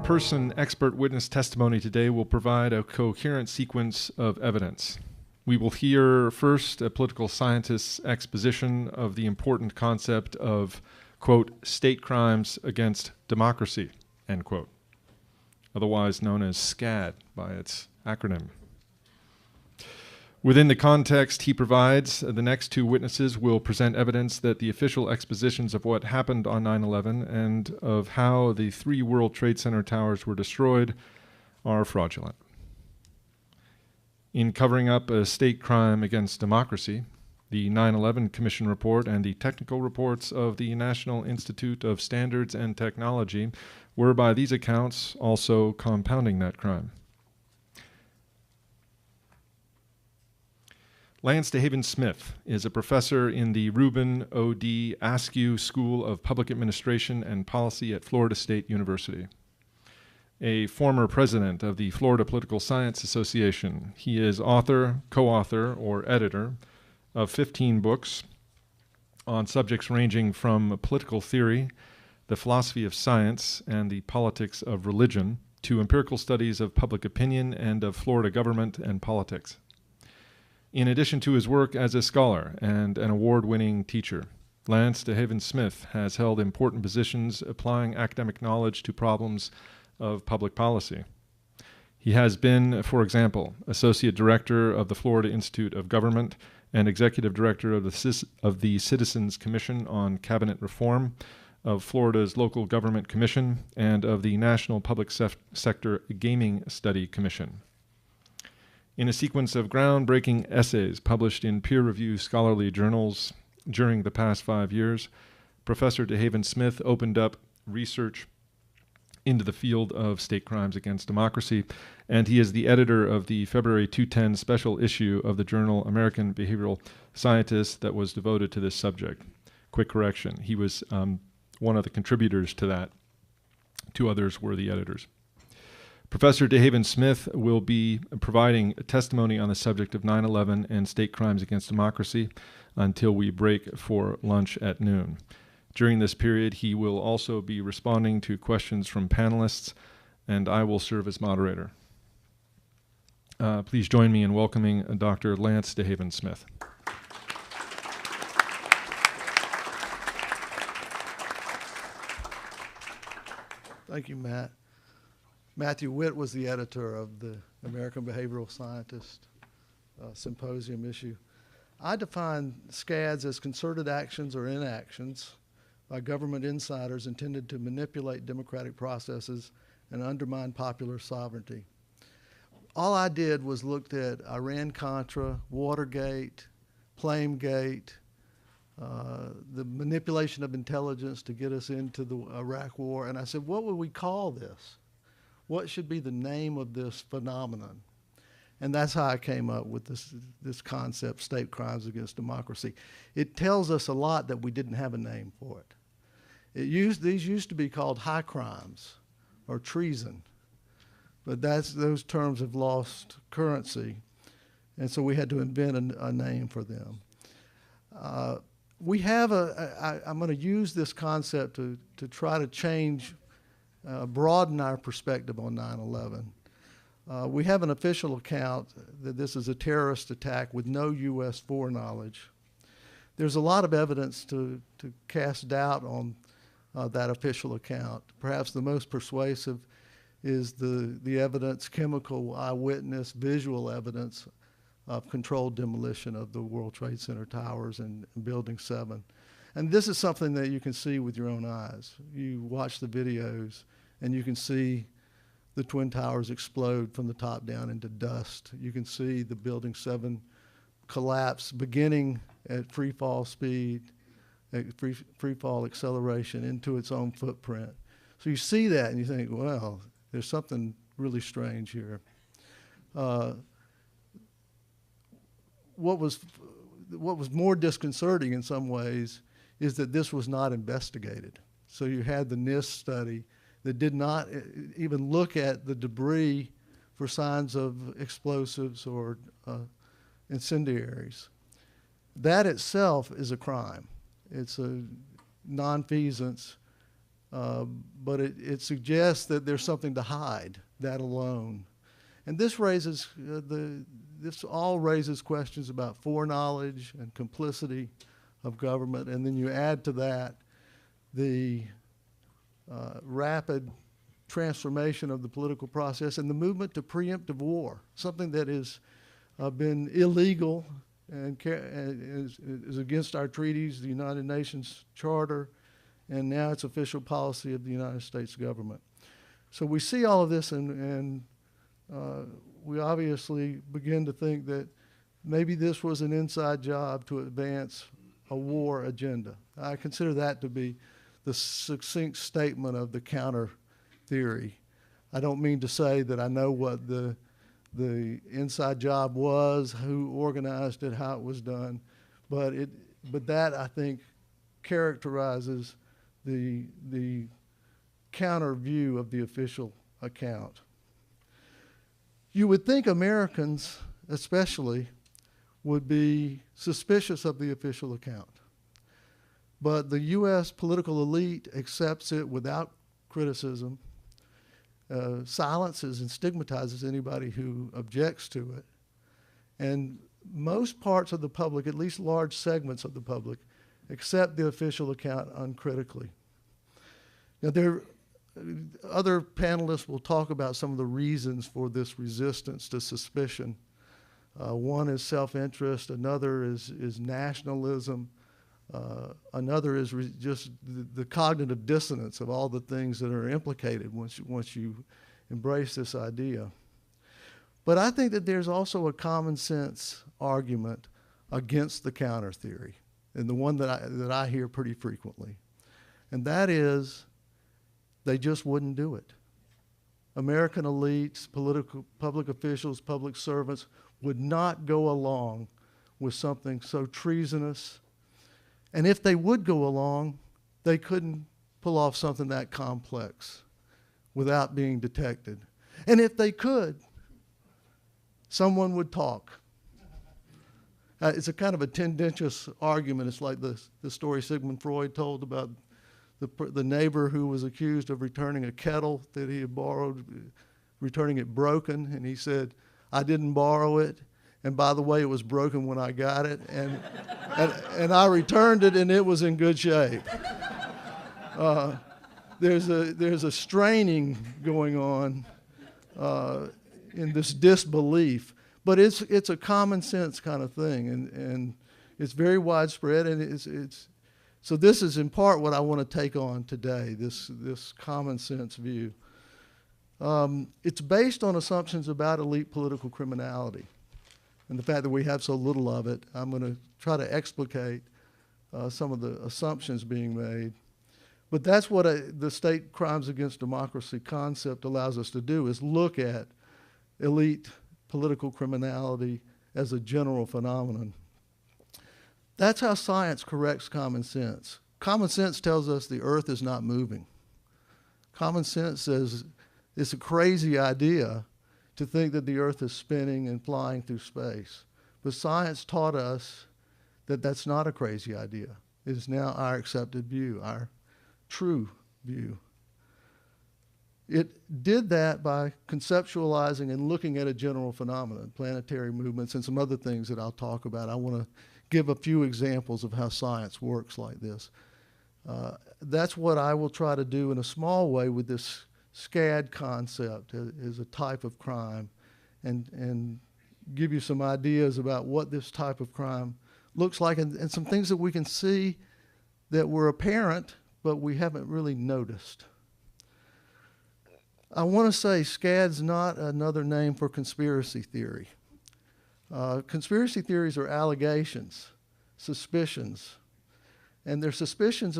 in-person expert witness testimony today will provide a coherent sequence of evidence. We will hear first a political scientist's exposition of the important concept of, quote, state crimes against democracy, end quote, otherwise known as SCAD by its acronym. Within the context he provides, the next two witnesses will present evidence that the official expositions of what happened on 9/11 and of how the 3 World Trade Center towers were destroyed are fraudulent. In covering up a state crime against democracy, the 9/11 Commission report and the technical reports of the National Institute of Standards and Technology were, by these accounts, also compounding that crime. Lance DeHaven-Smith is a professor in the Reuben O.D. Askew School of Public Administration and Policy at Florida State University. A former president of the Florida Political Science Association, he is author, co-author, or editor of 15 books on subjects ranging from political theory, the philosophy of science, and the politics of religion, to empirical studies of public opinion and of Florida government and politics. In addition to his work as a scholar and an award-winning teacher, Lance DeHaven-Smith has held important positions applying academic knowledge to problems of public policy. He has been, for example, Associate Director of the Florida Institute of Government and Executive Director of the Citizens Commission on Cabinet Reform, of Florida's Local Government Commission, and of the National Public Sector Gaming Study Commission. In a sequence of groundbreaking essays published in peer-reviewed scholarly journals during the past 5 years, Professor DeHaven-Smith opened up research into the field of state crimes against democracy, and he is the editor of the February 2010 special issue of the journal American Behavioral Scientist that was devoted to this subject. Quick correction, he was one of the contributors to that. 2 others were the editors. Professor DeHaven-Smith will be providing testimony on the subject of 9/11 and state crimes against democracy until we break for lunch at noon. During this period, he will also be responding to questions from panelists, and I will serve as moderator. Please join me in welcoming Dr. Lance DeHaven-Smith. Thank you, Matt. Matthew Witt was the editor of the American Behavioral Scientist Symposium issue. I define SCADs as concerted actions or inactions by government insiders intended to manipulate democratic processes and undermine popular sovereignty. All I did was looked at Iran-Contra, Watergate, Plamegate, the manipulation of intelligence to get us into the Iraq War, and I said, what would we call this? What should be the name of this phenomenon? And that's how I came up with this concept, state crimes against democracy. It tells us a lot that we didn't have a name for it. These used to be called high crimes or treason, but those terms have lost currency, and so we had to invent a name for them. I'm going to use this concept to try to change, broaden our perspective on 9/11. We have an official account that this is a terrorist attack with no U.S. foreknowledge. There's a lot of evidence to cast doubt on that official account. Perhaps the most persuasive is the evidence, chemical eyewitness, visual evidence of controlled demolition of the World Trade Center towers and Building 7. And this is something that you can see with your own eyes. You watch the videos and you can see the Twin Towers explode from the top down into dust. You can see the Building 7 collapse beginning at free fall speed, at free fall acceleration into its own footprint. So you see that and you think, well, there's something really strange here. What was more disconcerting in some ways is that this was not investigated. So you had the NIST study that did not even look at the debris for signs of explosives or incendiaries. That itself is a crime. It's a nonfeasance but it suggests that there's something to hide, that alone. And this raises, this all raises questions about foreknowledge and complicity of government, and then you add to that the rapid transformation of the political process and the movement to preemptive war, something that has been illegal and is against our treaties, the United Nations Charter, and now it's official policy of the United States government. So we see all of this, and we obviously begin to think that maybe this was an inside job to advance a war agenda. I consider that to be the succinct statement of the counter theory. I don't mean to say that I know what the inside job was, who organized it, how it was done, but that, I think, characterizes the counter view of the official account. You would think Americans, especially, would be suspicious of the official account. But the U.S. political elite accepts it without criticism, silences and stigmatizes anybody who objects to it. And most parts of the public, at least large segments of the public, accept the official account uncritically. Now, other panelists will talk about some of the reasons for this resistance to suspicion. One is self-interest, another is nationalism, another is just the cognitive dissonance of all the things that are implicated once you embrace this idea. But I think that there's also a common sense argument against the counter theory, and the one that I hear pretty frequently. And that is, they just wouldn't do it. American elites, public officials, public servants would not go along with something so treasonous. And if they would go along, they couldn't pull off something that complex without being detected. And if they could, someone would talk. It's a kind of a tendentious argument. It's like the story Sigmund Freud told about the neighbor who was accused of returning a kettle that he had borrowed, returning it broken, and he said, "I didn't borrow it, and by the way, it was broken when I got it, and I returned it, and it was in good shape." There's a straining going on in this disbelief, but it's a common sense kind of thing, and it's very widespread, and so this is in part what I want to take on today, this common sense view. It's based on assumptions about elite political criminality and the fact that we have so little of it. I'm going to try to explicate some of the assumptions being made. But that's what the state crimes against democracy concept allows us to do, is look at elite political criminality as a general phenomenon. That's how science corrects common sense. Common sense tells us the earth is not moving. Common sense says it's a crazy idea to think that the earth is spinning and flying through space. But science taught us that that's not a crazy idea. It is now our accepted view, our true view. It did that by conceptualizing and looking at a general phenomenon, planetary movements, and some other things that I'll talk about. I want to give a few examples of how science works like this. That's what I will try to do in a small way with this SCAD concept as a type of crime, and give you some ideas about what this type of crime looks like, and some things that we can see that were apparent, but we haven't really noticed. I want to say SCAD's not another name for conspiracy theory. Conspiracy theories are allegations, suspicions, and they're suspicions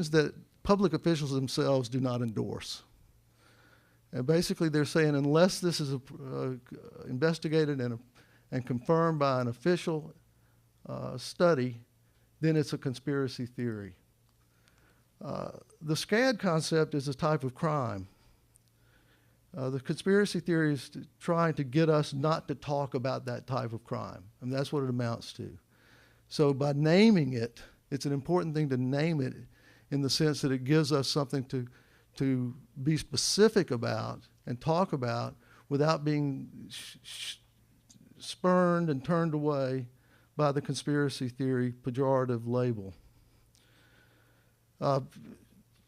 that public officials themselves do not endorse. And basically they're saying unless this is investigated and confirmed by an official study, then it's a conspiracy theory. The SCAD concept is a type of crime. The conspiracy theory is trying to get us not to talk about that type of crime, and that's what it amounts to. So by naming it It's an important thing to name it in the sense that it gives us something to be specific about and talk about without being spurned and turned away by the conspiracy theory pejorative label.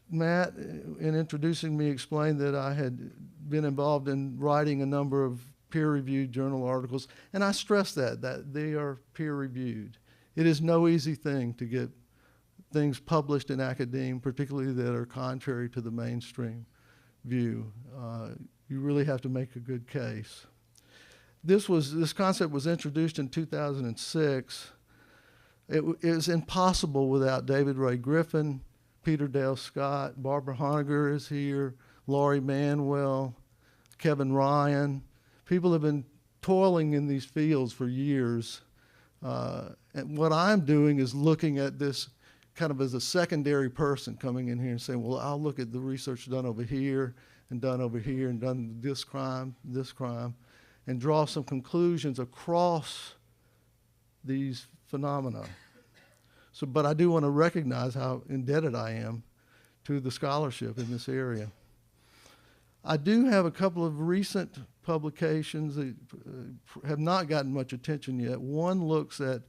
Matt, in introducing me, explained that I had been involved in writing a number of peer-reviewed journal articles, and I stress that they are peer-reviewed. It is no easy thing to get things published in academia, particularly that are contrary to the mainstream view. You really have to make a good case. This concept was introduced in 2006. It is impossible without David Ray Griffin, Peter Dale Scott, Barbara Honegger is here, Laurie Manuel, Kevin Ryan. People have been toiling in these fields for years. And what I'm doing is looking at this kind of as a secondary person coming in here and saying, well, I'll look at the research done over here and done over here and done this crime, and draw some conclusions across these phenomena. So, but I do want to recognize how indebted I am to the scholarship in this area. I do have a couple of recent publications that have not gotten much attention yet. One looks at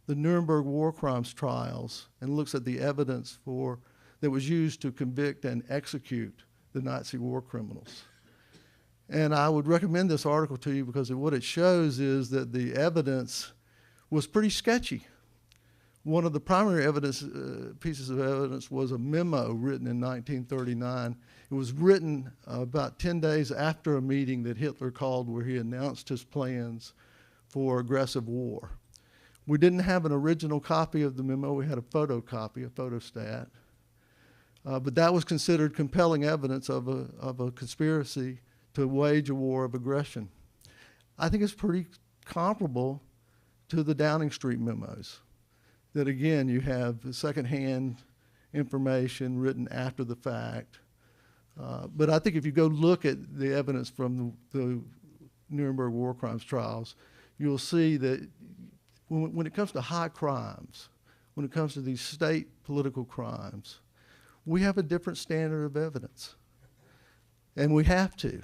the Nuremberg war crimes trials and looks at the evidence that was used to convict and execute the Nazi war criminals. And I would recommend this article to you because what it shows is that the evidence was pretty sketchy. One of the primary pieces of evidence was a memo written in 1939. It was written about 10 days after a meeting that Hitler called where he announced his plans for aggressive war. We didn't have an original copy of the memo. We had a photocopy, a photostat. But that was considered compelling evidence of a conspiracy to wage a war of aggression. I think it's pretty comparable to the Downing Street memos. That again, you have secondhand information written after the fact. But I think if you go look at the evidence from the Nuremberg war crimes trials, you'll see that when it comes to high crimes, when it comes to these state political crimes, we have a different standard of evidence. And we have to,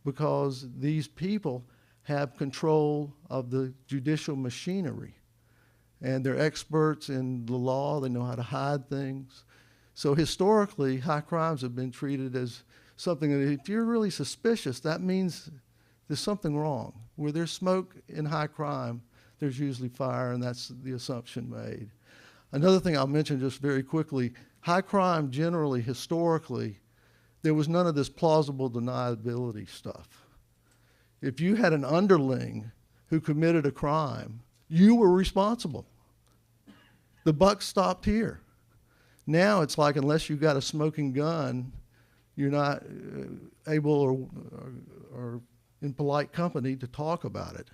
because these people have control of the judicial machinery. And they're experts in the law. They know how to hide things. So historically, high crimes have been treated as something that if you're really suspicious, that means there's something wrong. Where there's smoke in high crime, there's usually fire, and that's the assumption made. Another thing I'll mention just very quickly, high crime generally, historically, there was none of this plausible deniability stuff. If you had an underling who committed a crime, you were responsible. The buck stopped here. Now it's like unless you've got a smoking gun, you're not able or in polite company to talk about it.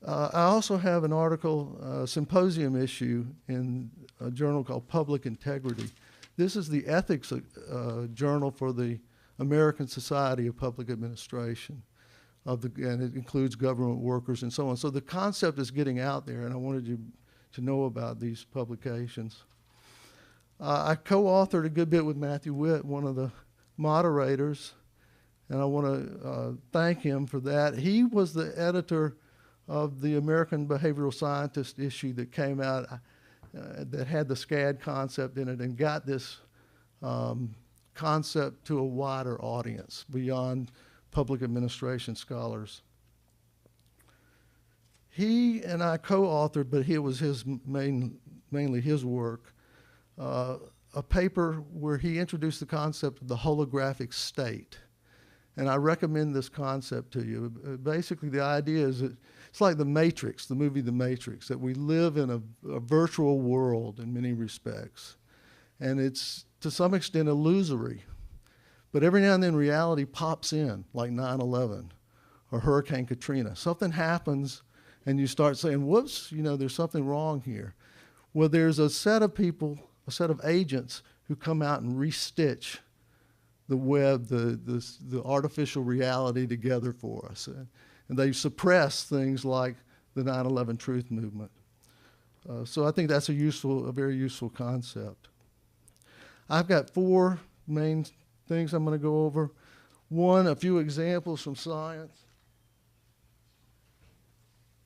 I also have an article, symposium issue in a journal called Public Integrity. This is the ethics journal for the American Society of Public Administration. And it includes government workers and so on. So the concept is getting out there, and I wanted you to know about these publications. I co-authored a good bit with Matthew Witt, one of the moderators, and I want to thank him for that. He was the editor of the American Behavioral Scientist issue that came out that had the SCAD concept in it and got this concept to a wider audience beyond public administration scholars. He and I co-authored, but it was mainly his work, a paper where he introduced the concept of the holographic state. And I recommend this concept to you. Basically, the idea is that it's like The Matrix, the movie The Matrix, that we live in a virtual world in many respects. And it's, to some extent, illusory. But every now and then reality pops in, like 9/11 or Hurricane Katrina. Something happens and you start saying, whoops, there's something wrong here. Well, there's a set of people, a set of agents who come out and restitch the web, the artificial reality together for us. And they suppress things like the 9/11 truth movement. So I think that's a very useful concept. I've got 4 main things I'm going to go over. One, a few examples from science.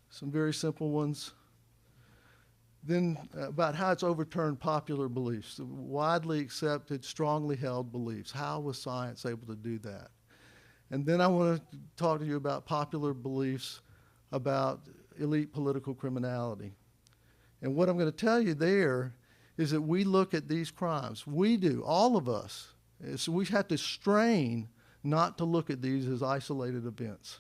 Some very simple ones. Then about how it's overturned popular beliefs, widely accepted, strongly held beliefs. How was science able to do that? And then I want to talk to you about popular beliefs about elite political criminality. And what I'm going to tell you there is that we look at these crimes. We do, all of us. So we have to strain not to look at these as isolated events.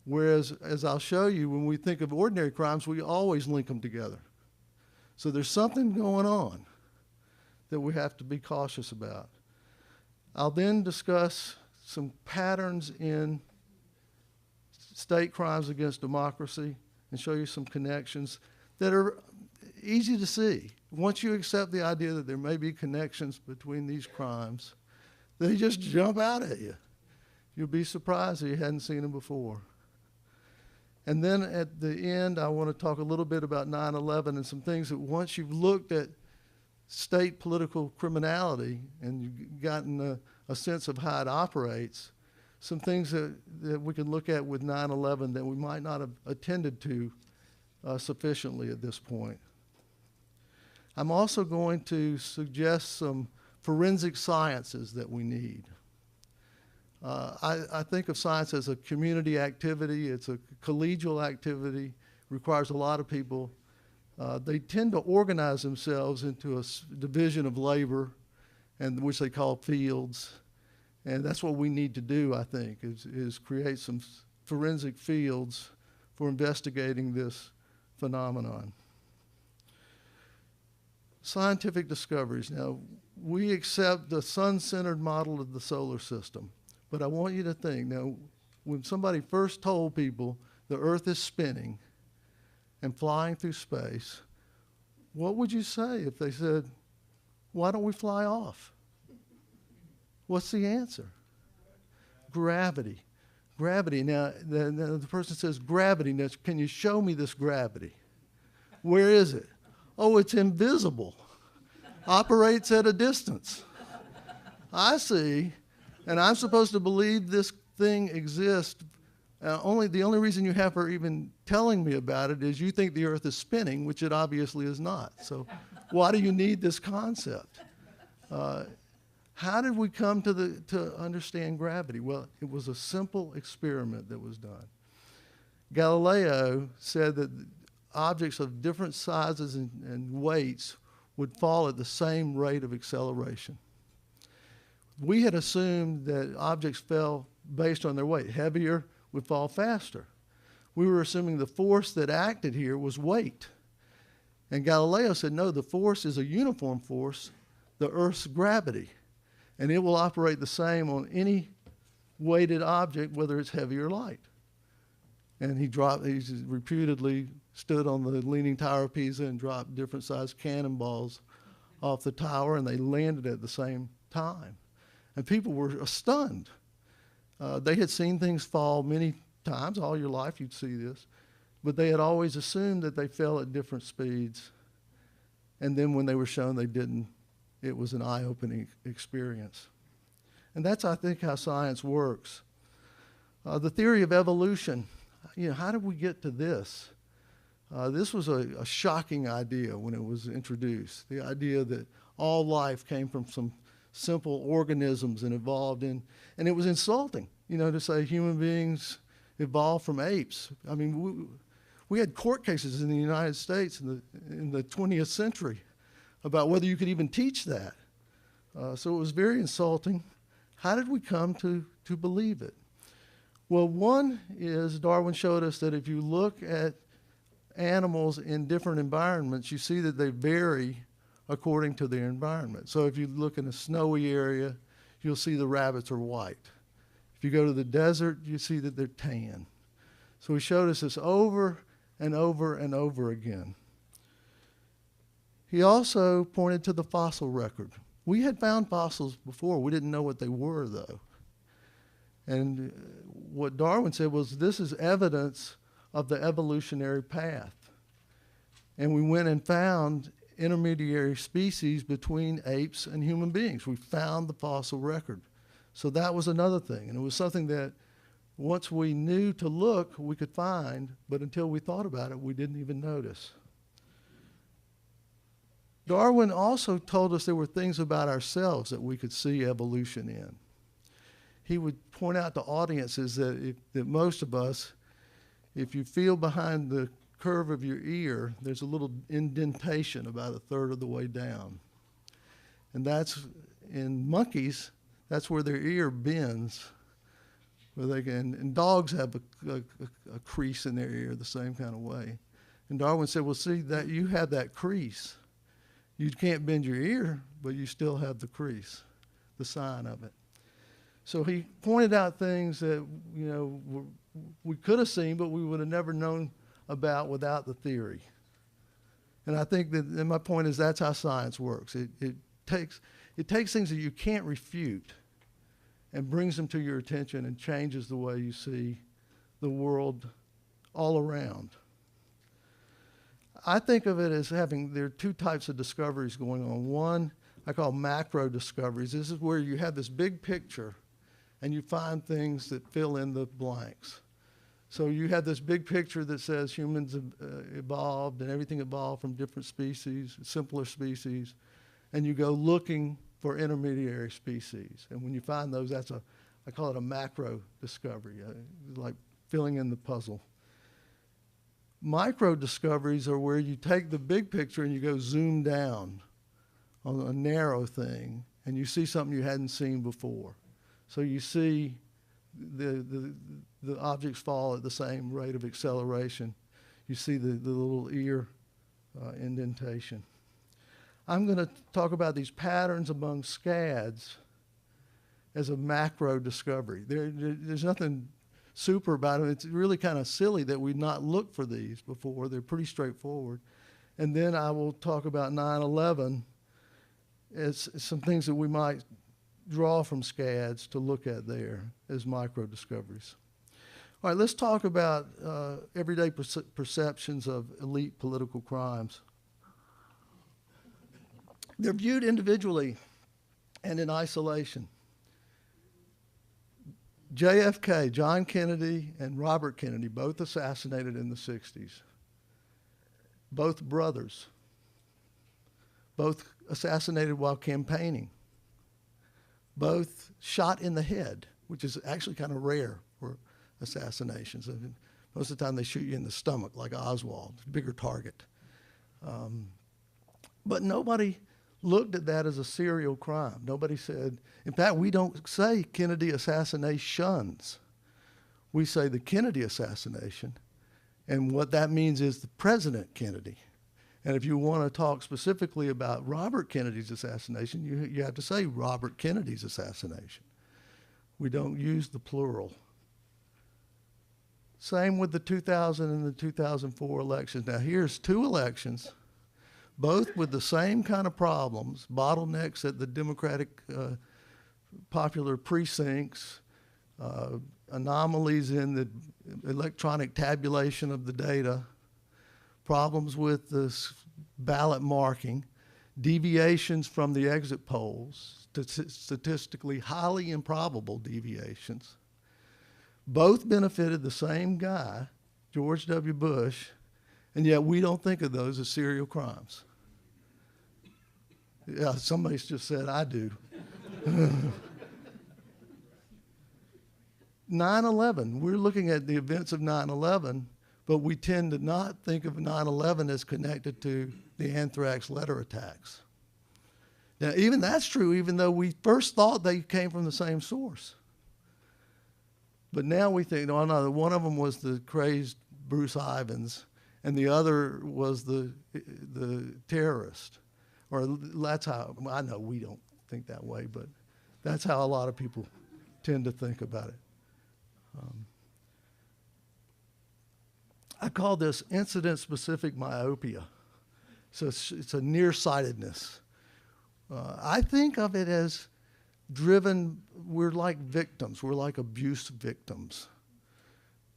Whereas, as I'll show you, when we think of ordinary crimes, we always link them together. So there's something going on that we have to be cautious about. I'll then discuss some patterns in state crimes against democracy and show you some connections that are easy to see. Once you accept the idea that there may be connections between these crimes, they just jump out at you. You'll be surprised if you hadn't seen them before. And then at the end, I want to talk a little bit about 9/11 and some things that once you've looked at state political criminality and you've gotten a sense of how it operates, some things that we can look at with 9/11 that we might not have attended to sufficiently at this point. I'm also going to suggest some forensic sciences that we need. I think of science as a community activity. It's a collegial activity, requires a lot of people. They tend to organize themselves into a division of labor, and which they call fields. And that's what we need to do, I think, is create some forensic fields for investigating this phenomenon. Scientific discoveries. Now, we accept the sun-centered model of the solar system. But I want you to think, now, when somebody first told people the Earth is spinning and flying through space, what would you say if they said, why don't we fly off? What's the answer? Gravity. Gravity. Now, the person says, gravity. Now, can you show me this gravity? Where is it? Oh, it's invisible. Operates at a distance. I see. And I'm supposed to believe this thing exists. The only reason you have her even telling me about it is you think the Earth is spinning, which it obviously is not. So why do you need this concept? How did we come to understand gravity? Well, it was a simple experiment that was done. Galileo said that objects of different sizes and weights would fall at the same rate of acceleration. We had assumed that objects fell based on their weight. Heavier would fall faster. We were assuming the force that acted here was weight. And Galileo said, no, the force is a uniform force, the Earth's gravity. And it will operate the same on any weighted object, whether it's heavy or light. And he reputedly stood on the Leaning Tower of Pisa and dropped different sized cannonballs off the tower, and they landed at the same time. And people were stunned. They had seen things fall many times. All your life you'd see this. But they had always assumed that they fell at different speeds. And then when they were shown they didn't, it was an eye-opening experience. And that's, I think, how science works. The theory of evolution. How did we get to this? This was a shocking idea when it was introduced. The idea that all life came from some simple organisms and evolved in, and it was insulting, to say human beings evolved from apes. I mean, we had court cases in the United States in the 20th century about whether you could even teach that. So it was very insulting. How did we come to believe it? Well, one is Darwin showed us that if you look at animals in different environments, you see that they vary according to their environment. So if you look in a snowy area, you'll see the rabbits are white. If you go to the desert, you see that they're tan. So he showed us this over and over and over again. He also pointed to the fossil record. We had found fossils before. We didn't know what they were, though. And what Darwin said was this is evidence of the evolutionary path. And we went and found intermediary species between apes and human beings. We found the fossil record. So that was another thing. And it was something that once we knew to look, we could find, but until we thought about it, we didn't even notice. Darwin also told us there were things about ourselves that we could see evolution in. He would point out to audiences that most of us, if you feel behind the curve of your ear, there's a little indentation about a third of the way down. And that's, in monkeys, that's where their ear bends. Where they can, and dogs have a crease in their ear the same kind of way. And Darwin said, well, see, that you have that crease. You can't bend your ear, but you still have the crease, the sign of it. So he pointed out things that, you know, we could have seen, but we would have never known about without the theory. And I think that, and my point is, that's how science works. It takes things that you can't refute and brings them to your attention and changes the way you see the world all around. I think of it as there are two types of discoveries going on. One, I call macro discoveries. This is where you have this big picture and you find things that fill in the blanks. So you have this big picture that says humans evolved and everything evolved from different species, simpler species, and you go looking for intermediary species. And when you find those, I call it a macro discovery, like filling in the puzzle. Micro discoveries are where you take the big picture and you go zoom down on a narrow thing and you see something you hadn't seen before. So you see the objects fall at the same rate of acceleration. You see the little ear indentation. I'm going to talk about these patterns among scads as a macro discovery. There's nothing super about them. It's really kind of silly that we've not looked for these before. They're pretty straightforward. And then I will talk about 9/11 as some things that we might draw from scads to look at there as micro discoveries. All right, let's talk about everyday perceptions of elite political crimes. They're viewed individually and in isolation. JFK, John Kennedy, and Robert Kennedy, both assassinated in the 60s. Both brothers. Both assassinated while campaigning. Both shot in the head, which is actually kind of rare for assassinations. Most of the time they shoot you in the stomach, like Oswald, bigger target. But nobody looked at that as a serial crime. Nobody said, in fact, we don't say Kennedy assassinations. We say the Kennedy assassination. And what that means is the President Kennedy. And if you want to talk specifically about Robert Kennedy's assassination, you have to say Robert Kennedy's assassination. We don't use the plural. Same with the 2000 and the 2004 elections. Now here's two elections, both with the same kind of problems, bottlenecks at the Democratic popular precincts, anomalies in the electronic tabulation of the data, problems with the ballot marking, deviations from the exit polls, statistically highly improbable deviations. Both benefited the same guy, George W. Bush, and yet we don't think of those as serial crimes. Yeah, somebody's just said, I do. 9/11, we're looking at the events of 9/11, but we tend to not think of 9/11 as connected to the anthrax letter attacks. Now, even that's true, even though we first thought they came from the same source. But now we think, no, one of them was the crazed Bruce Ivins, and the other was the terrorist. Or that's how, I know we don't think that way, but that's how a lot of people tend to think about it. I call this incident-specific myopia. So it's a nearsightedness. I think of it as driven, we're like victims, we're like abuse victims.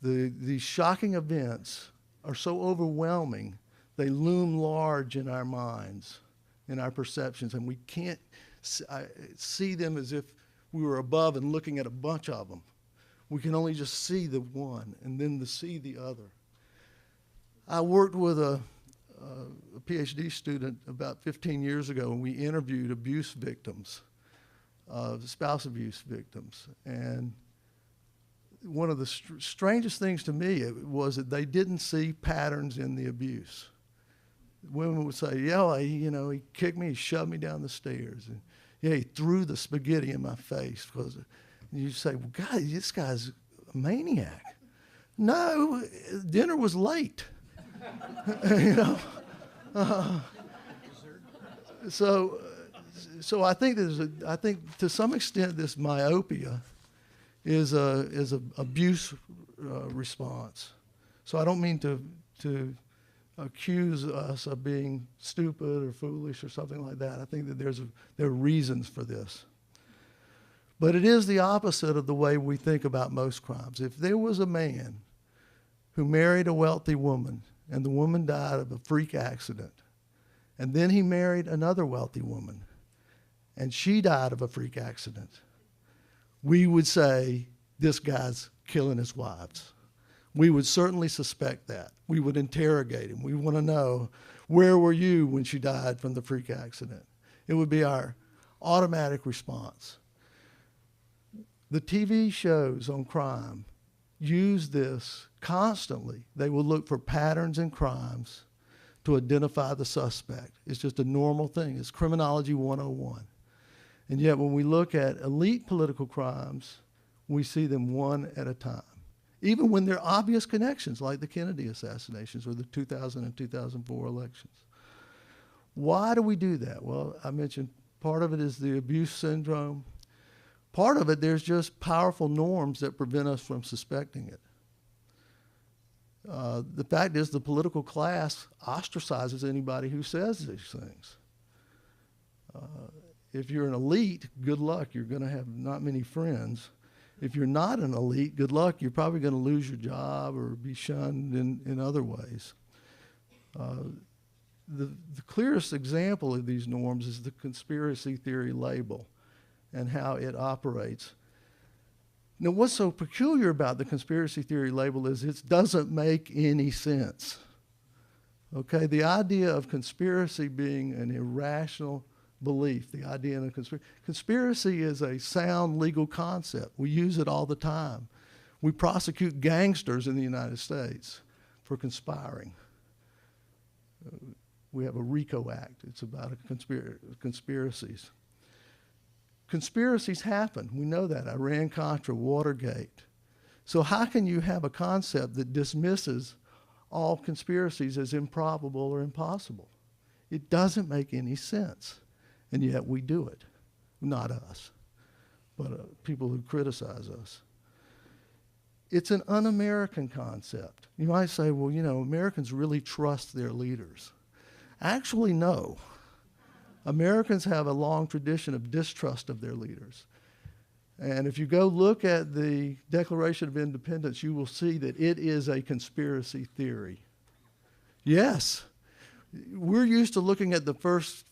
These shocking events are so overwhelming They loom large in our minds, in our perceptions, and we can't see them as if we were above and looking at a bunch of them. We can only just see the one and then to see the other. I worked with a PhD student about 15 years ago, and we interviewed abuse victims, spouse abuse victims. And one of the strangest things to me was that they didn't see patterns in the abuse. Women would say, yeah, he kicked me, he shoved me down the stairs. And yeah, he threw the spaghetti in my face. And you say, well, God, this guy's a maniac. No, dinner was late. So I think I think to some extent this myopia is a abuse response. So I don't mean to accuse us of being stupid or foolish or something like that. I think that there are reasons for this. But it is the opposite of the way we think about most crimes. If there was a man who married a wealthy woman and the woman died of a freak accident, and then he married another wealthy woman and she died of a freak accident, we would say, this guy's killing his wives. We would certainly suspect that. We would interrogate him. We want to know, where were you when she died from the freak accident? It would be our automatic response. The TV shows on crime use this constantly. They will look for patterns in crimes to identify the suspect. It's just a normal thing. It's criminology 101. And yet when we look at elite political crimes, we see them one at a time. Even when there are obvious connections, like the Kennedy assassinations or the 2000 and 2004 elections. Why do we do that? Well, I mentioned part of it is the abuse syndrome. Part of it, there's just powerful norms that prevent us from suspecting it. The fact is the political class ostracizes anybody who says these things. If you're an elite, good luck. You're going to have not many friends. If you're not an elite, good luck. You're probably going to lose your job or be shunned in other ways. The clearest example of these norms is the conspiracy theory label and how it operates. Now, what's so peculiar about the conspiracy theory label is it doesn't make any sense. Okay, the idea of conspiracy being an irrational belief, the idea in a conspiracy is a sound legal concept. We use it all the time. We prosecute gangsters in the United States for conspiring. We have a RICO Act. It's about conspiracies. Conspiracies happen. We know that. Iran-Contra, Watergate. So how can you have a concept that dismisses all conspiracies as improbable or impossible? It doesn't make any sense. And yet we do it. Not us, but people who criticize us. It's an un-American concept. You might say, well, Americans really trust their leaders. Actually, no. Americans have a long tradition of distrust of their leaders. And if you go look at the Declaration of Independence, you will see that it is a conspiracy theory. Yes, we're used to looking at the first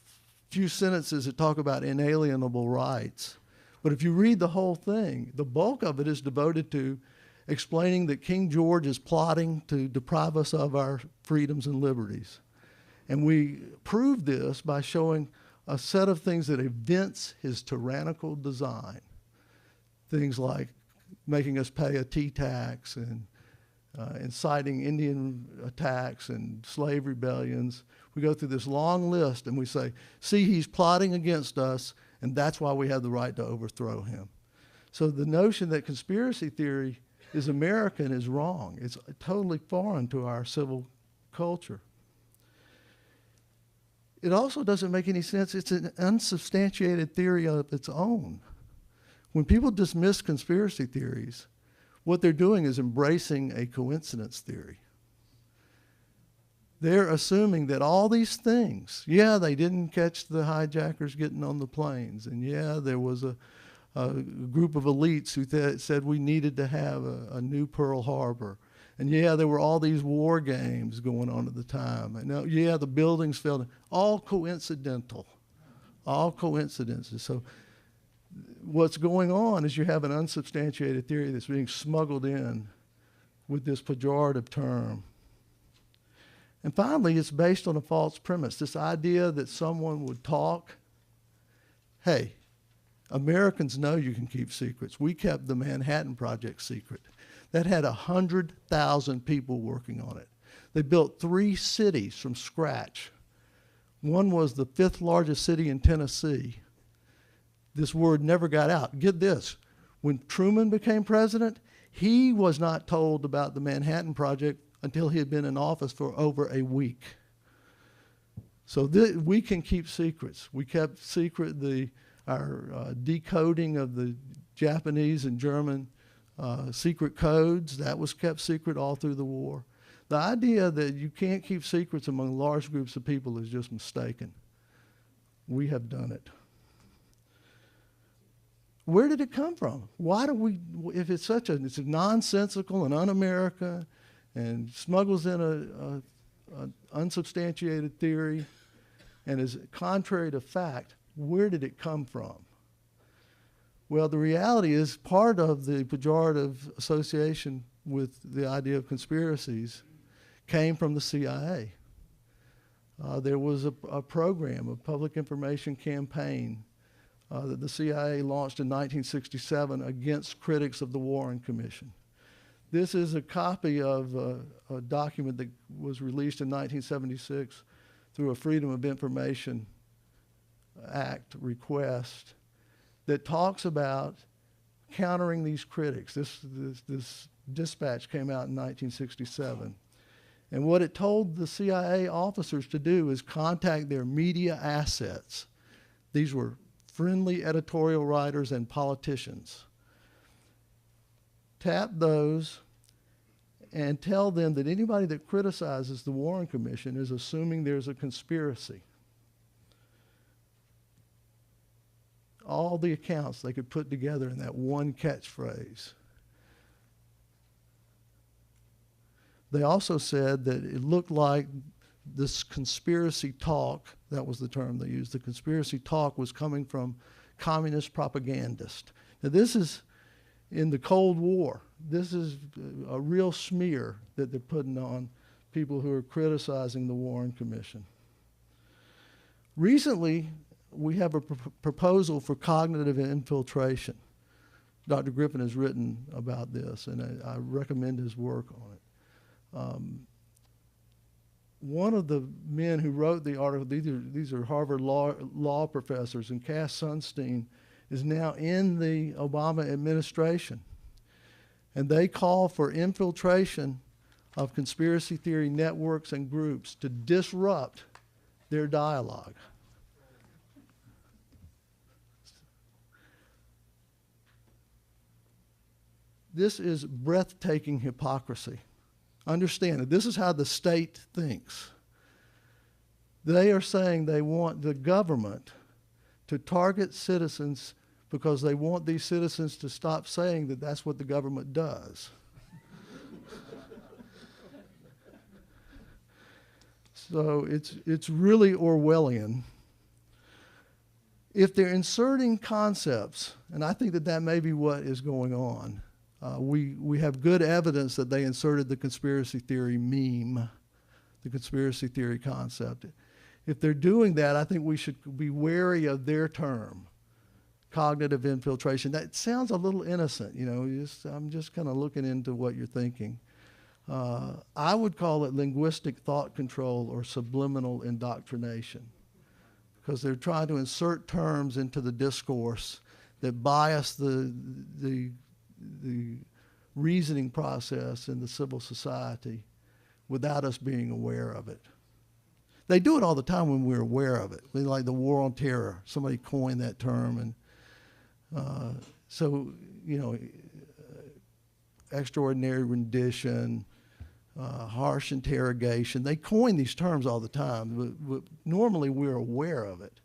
few sentences that talk about inalienable rights. But if you read the whole thing, the bulk of it is devoted to explaining that King George is plotting to deprive us of our freedoms and liberties. And we prove this by showing a set of things that evince his tyrannical design. Things like making us pay a tea tax and inciting Indian attacks and slave rebellions. We go through this long list and we say, see, he's plotting against us, and that's why we have the right to overthrow him. So the notion that conspiracy theory is American is wrong. It's totally foreign to our civil culture. It also doesn't make any sense. It's an unsubstantiated theory of its own. When people dismiss conspiracy theories, what they're doing is embracing a coincidence theory. They're assuming that all these things, they didn't catch the hijackers getting on the planes, and there was a group of elites who said we needed to have a new Pearl Harbor, And yeah, there were all these war games going on at the time. And yeah, the buildings fell down. All coincidental. All coincidences. So what's going on is you have an unsubstantiated theory that's being smuggled in with this pejorative term. And finally, it's based on a false premise, this idea that someone would talk, hey, Americans know you can keep secrets. We kept the Manhattan Project secret. That had 100,000 people working on it. They built 3 cities from scratch. One was the 5th largest city in Tennessee. This word never got out. Get this, when Truman became president, he was not told about the Manhattan Project until he had been in office for over a week. So we can keep secrets. We kept secret our decoding of the Japanese and German secret codes. That was kept secret all through the war. The idea that you can't keep secrets among large groups of people is just mistaken. We have done it. Where did it come from? Why do we, if it's it's nonsensical and un-American and smuggles in an unsubstantiated theory and is contrary to fact, where did it come from? Well, the reality is part of the pejorative association with the idea of conspiracies came from the CIA. There was a program, a public information campaign that the CIA launched in 1967 against critics of the Warren Commission. This is a copy of a document that was released in 1976 through a Freedom of Information Act request that talks about countering these critics. This dispatch came out in 1967. And what it told the CIA officers to do is contact their media assets. These were friendly editorial writers and politicians. Tap those and tell them that anybody that criticizes the Warren Commission is assuming there's a conspiracy. All the accounts they could put together in that one catchphrase. They also said that it looked like this conspiracy talk, that was the term they used, the conspiracy talk was coming from communist propagandists. Now this is in the Cold War. This is a real smear that they're putting on people who are criticizing the Warren Commission. Recently, we have a proposal for cognitive infiltration. Dr. Griffin has written about this, and I recommend his work on it. One of the men who wrote the article, these are Harvard law professors, and Cass Sunstein is now in the Obama administration. And they call for infiltration of conspiracy theory networks and groups to disrupt their dialogue. This is breathtaking hypocrisy. Understand that this is how the state thinks. They are saying they want the government to target citizens because they want these citizens to stop saying that that's what the government does. So it's really Orwellian. If they're inserting concepts, and I think that may be what is going on, we have good evidence that they inserted the conspiracy theory meme, the conspiracy theory concept. If they're doing that, I think we should be wary of their term, cognitive infiltration. That sounds a little innocent, you know. I'm just kind of looking into what you're thinking. I would call it linguistic thought control or subliminal indoctrination, because they're trying to insert terms into the discourse that bias the reasoning process in the civil society without us being aware of it. They do it all the time when we're aware of it. Like the war on terror, somebody coined that term, and so, you know, extraordinary rendition, harsh interrogation. They coin these terms all the time, but normally we're aware of it.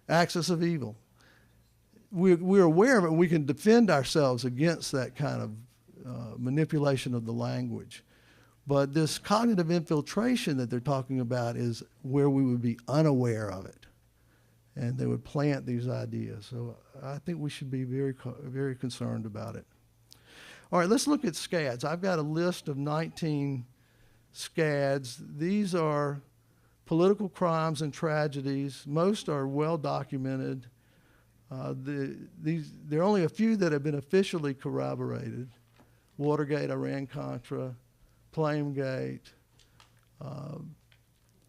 Axis of evil. We're aware of it, and we can defend ourselves against that kind manipulation of the language. But this cognitive infiltration that they're talking about is where we would be unaware of it, and they would plant these ideas. So I think we should be very concerned about it. All right, let's look at SCADs. I've got a list of 19 SCADs. These are political crimes and tragedies. Most are well documented. There are only a few that have been officially corroborated. Watergate, Iran-Contra, Flamegate.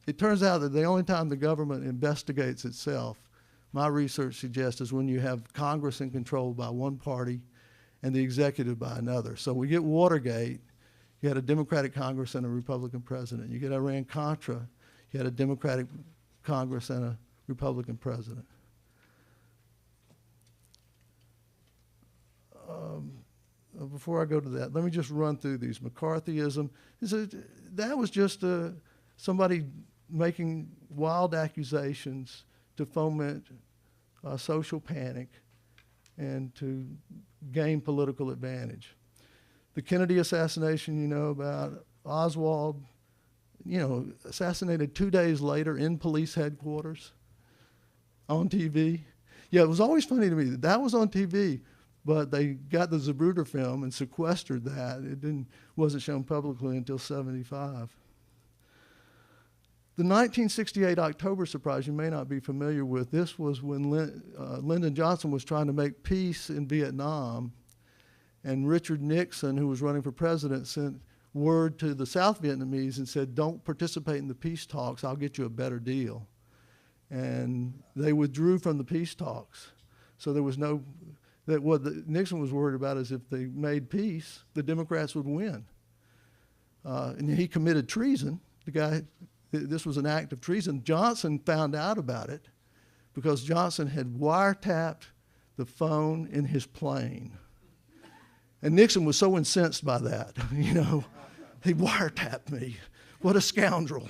It turns out that the only time the government investigates itself, my research suggests, is when you have Congress in control by one party and the executive by another. So we get Watergate, you had a Democratic Congress and a Republican president. You get Iran-Contra, you had a Democratic Congress and a Republican president. Before I go to that, let me just run through these. McCarthyism, that was just somebody making wild accusations to foment social panic and to gain political advantage. The Kennedy assassination, you know about. Oswald, assassinated 2 days later in police headquarters on TV. Yeah, it was always funny to me that that was on TV, but they got the Zapruder film and sequestered that. It wasn't shown publicly until '75. The 1968 October surprise you may not be familiar with. This was when Lyndon Johnson was trying to make peace in Vietnam, and Richard Nixon, who was running for president, sent word to the South Vietnamese and said, "Don't participate in the peace talks, I'll get you a better deal." And they withdrew from the peace talks. So there was no, Nixon was worried about is if they made peace, the Democrats would win. And he committed treason. This was an act of treason. Johnson found out about it because Johnson had wiretapped the phone in his plane. And Nixon was so incensed by that, he wiretapped me. What a scoundrel.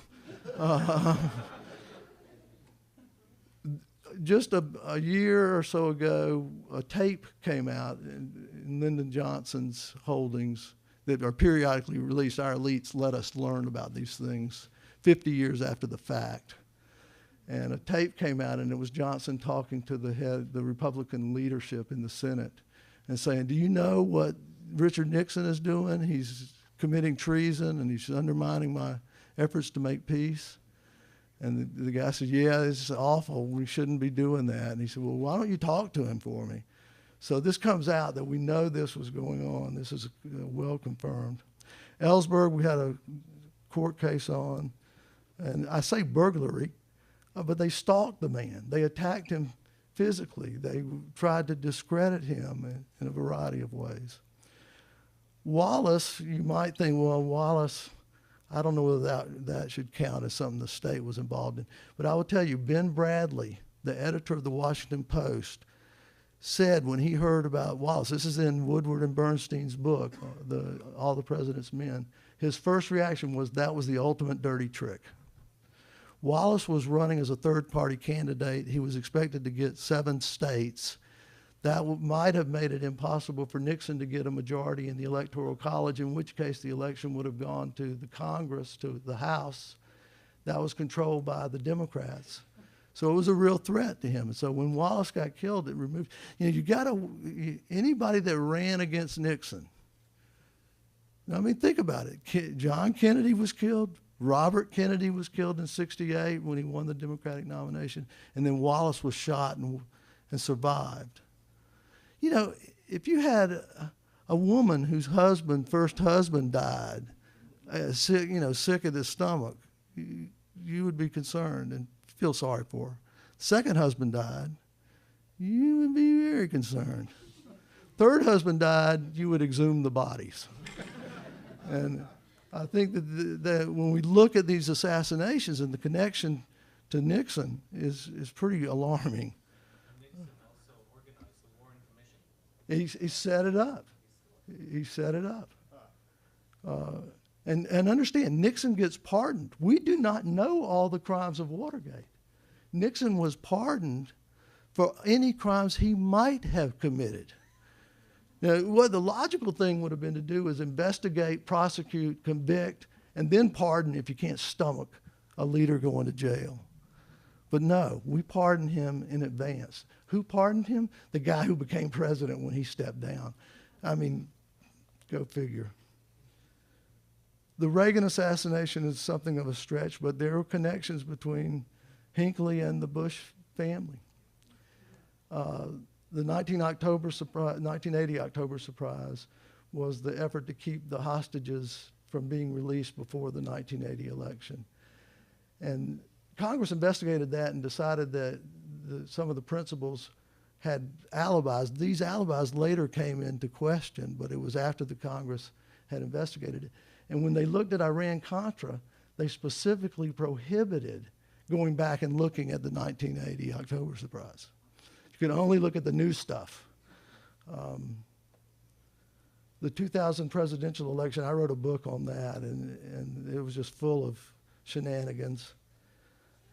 Just a year or so ago, a tape came out in Lyndon Johnson's holdings that are periodically released. Our elites let us learn about these things 50 years after the fact. And a tape came out, and it was Johnson talking to the Republican leadership in the Senate and saying, "Do you know what Richard Nixon is doing? He's committing treason, and he's undermining my efforts to make peace." And the guy said, "Yeah, this is awful. We shouldn't be doing that." And he said, "Well, why don't you talk to him for me?" So this comes out that we know this was going on. This is well confirmed. Ellsberg, we had a court case on. And I say burglary, but they stalked the man. They attacked him physically. They tried to discredit him in a variety of ways. Wallace, you might think, well, Wallace, I don't know whether that should count as something the state was involved in. But I will tell you, Ben Bradley, the editor of the Washington Post, said when he heard about Wallace, this is in Woodward and Bernstein's book, All the President's Men, his first reaction was that was the ultimate dirty trick. Wallace was running as a third-party candidate. He was expected to get 7 states. That might have made it impossible for Nixon to get a majority in the Electoral College, in which case the election would have gone to the Congress, to the House. That was controlled by the Democrats. So it was a real threat to him. And so when Wallace got killed, it removed, anybody that ran against Nixon. I mean, think about it. John Kennedy was killed. Robert Kennedy was killed in '68 when he won the Democratic nomination. And then Wallace was shot and survived. If you had a woman whose first husband died, sick of his stomach, you would be concerned and feel sorry for her. Second husband died, you would be very concerned. Third husband died, you would exhume the bodies. And I think that when we look at these assassinations and the connection to Nixon is pretty alarming. Nixon also organized the Warren Commission. He set it up. He set it up. And understand, Nixon gets pardoned. We do not know all the crimes of Watergate. Nixon was pardoned for any crimes he might have committed. Now, what the logical thing would have been to do is investigate, prosecute, convict, and then pardon if you can't stomach a leader going to jail. But no, we pardoned him in advance. Who pardoned him? The guy who became president when he stepped down. I mean, go figure. The Reagan assassination is something of a stretch, but there are connections between Hinckley and the Bush family. The 1980 October surprise was the effort to keep the hostages from being released before the 1980 election. And Congress investigated that and decided that some of the principals had alibis. These alibis later came into question, but it was after the Congress had investigated it. And when they looked at Iran-Contra, they specifically prohibited going back and looking at the 1980 October surprise. You can only look at the new stuff. The 2000 presidential election, I wrote a book on that, and it was just full of shenanigans.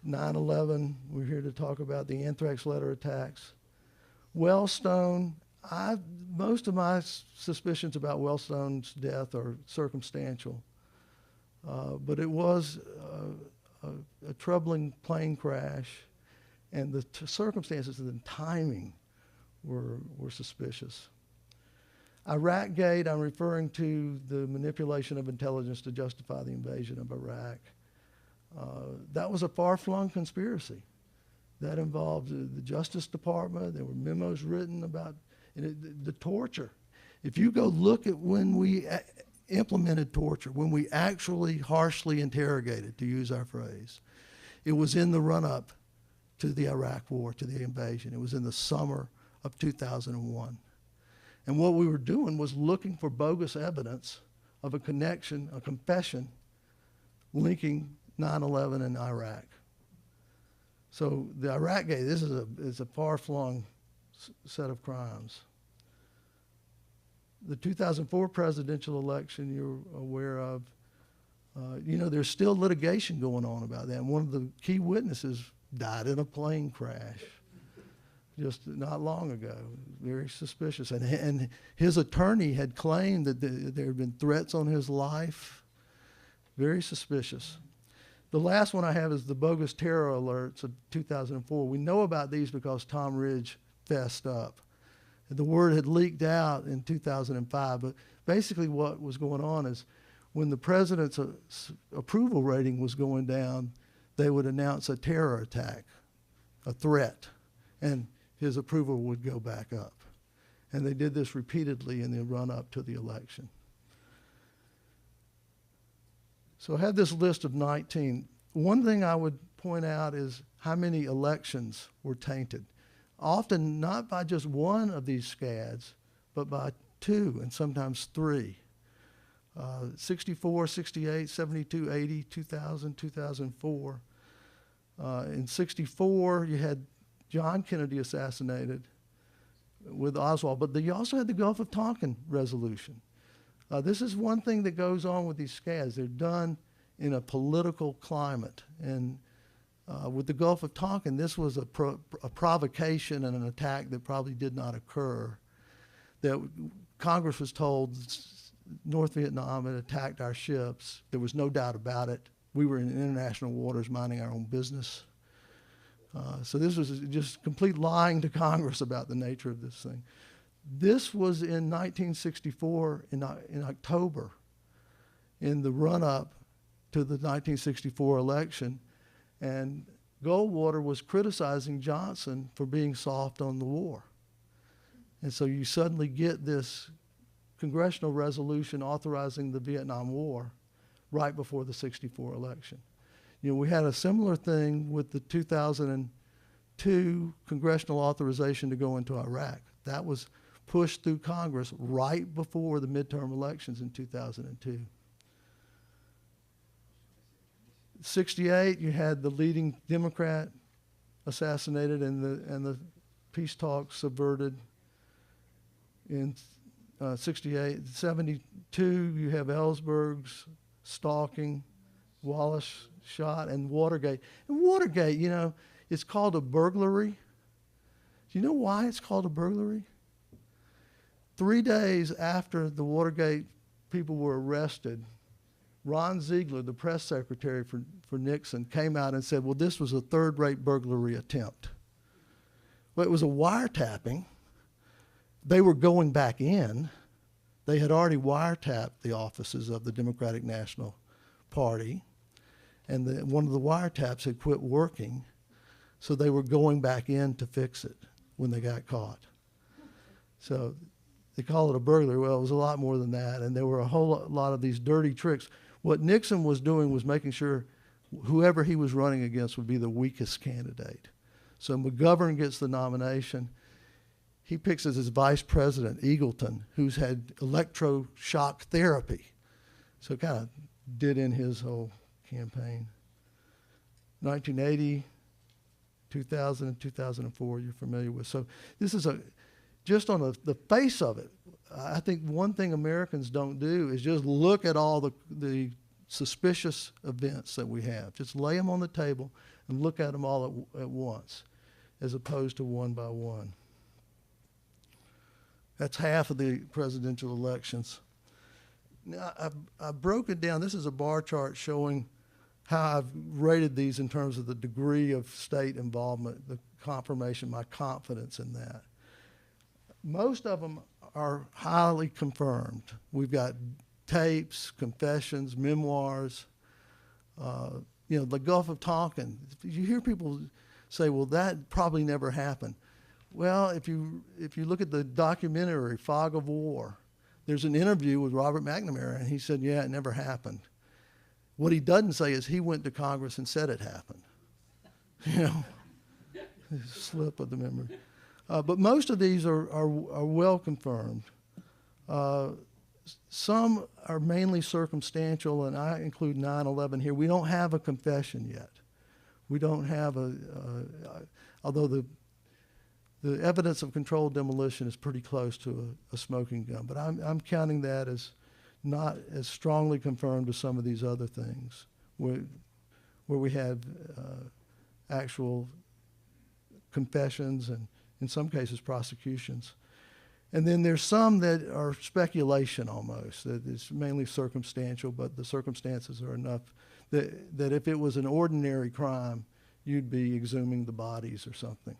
9/11, we're here to talk about the anthrax letter attacks. Wellstone, most of my suspicions about Wellstone's death are circumstantial, but it was a troubling plane crash, and the circumstances and the timing were suspicious. Iraqgate, I'm referring to the manipulation of intelligence to justify the invasion of Iraq. That was a far-flung conspiracy. That involved the Justice Department. There were memos written about the torture. If you go look at when we implemented torture, when we actually harshly interrogated, to use our phrase, it was in the run-up to the Iraq War, to the invasion. It was in the summer of 2001. And what we were doing was looking for bogus evidence of a connection, a confession, linking 9/11 and Iraq. So the Iraqgate, this is a far-flung set of crimes. The 2004 presidential election you're aware of, there's still litigation going on about that. And one of the key witnesses died in a plane crash just not long ago. Very suspicious. And his attorney had claimed that there had been threats on his life. Very suspicious. The last one I have is the bogus terror alerts of 2004. We know about these because Tom Ridge fessed up. The word had leaked out in 2005, but basically what was going on is when the president's approval rating was going down, they would announce a terror attack, a threat, and his approval would go back up. And they did this repeatedly in the run-up to the election. So I have this list of 19. One thing I would point out is how many elections were tainted. Often not by just one of these scads, but by two and sometimes three. 64, 68, 72, 80, 2000, 2004. In 64, you had John Kennedy assassinated with Oswald, but you also had the Gulf of Tonkin resolution. This is one thing that goes on with these scads. They're done in a political climate. And with the Gulf of Tonkin, this was a provocation and an attack that probably did not occur. That Congress was told North Vietnam had attacked our ships. There was no doubt about it. We were in international waters minding our own business. So this was just complete lying to Congress about the nature of this thing. This was in 1964, in October, in the run-up to the 1964 election, and Goldwater was criticizing Johnson for being soft on the war. And so you suddenly get this congressional resolution authorizing the Vietnam War right before the 64 election. We had a similar thing with the 2002 congressional authorization to go into Iraq. That was pushed through Congress right before the midterm elections in 2002. 68, you had the leading Democrat assassinated and the peace talks subverted. In 68, 72, you have Ellsberg's stalking, Wallace shot, and Watergate. And Watergate, it's called a burglary. Do you know why it's called a burglary? 3 days after the Watergate people were arrested, Ron Ziegler, the press secretary for Nixon, came out and said, well, this was a third-rate burglary attempt. Well, it was a wiretapping. They were going back in. They had already wiretapped the offices of the Democratic National Party, and one of the wiretaps had quit working, so they were going back in to fix it when they got caught. So they call it a burglary. Well, it was a lot more than that, and there were a whole lot of these dirty tricks. What Nixon was doing was making sure whoever he was running against would be the weakest candidate. So McGovern gets the nomination. He picks as his vice president Eagleton, who's had electroshock therapy. So kind of did in his whole campaign. 1980, 2000, and 2004 you're familiar with. So this is just on the face of it, I think one thing Americans don't do is just look at all the suspicious events that we have. Just lay them on the table and look at them all at once, as opposed to one by one. That's half of the presidential elections. Now, I've broken down. This is a bar chart showing how I've rated these in terms of the degree of state involvement, the confirmation, my confidence in that. Most of them are highly confirmed. We've got tapes, confessions, memoirs, the Gulf of Tonkin. You hear people say, well, that probably never happened. Well, if you look at the documentary, Fog of War, there's an interview with Robert McNamara, and he said, yeah, it never happened. What he doesn't say is he went to Congress and said it happened. Slip of the memory. But most of these are well confirmed. Some are mainly circumstantial, and I include 9/11 here. We don't have a confession yet. We don't have although the evidence of controlled demolition is pretty close to a smoking gun, but I'm counting that as not as strongly confirmed as some of these other things, where we have actual confessions and, in some cases, prosecutions. And then there's some that are speculation almost, that it's mainly circumstantial, but the circumstances are enough that if it was an ordinary crime, you'd be exhuming the bodies or something.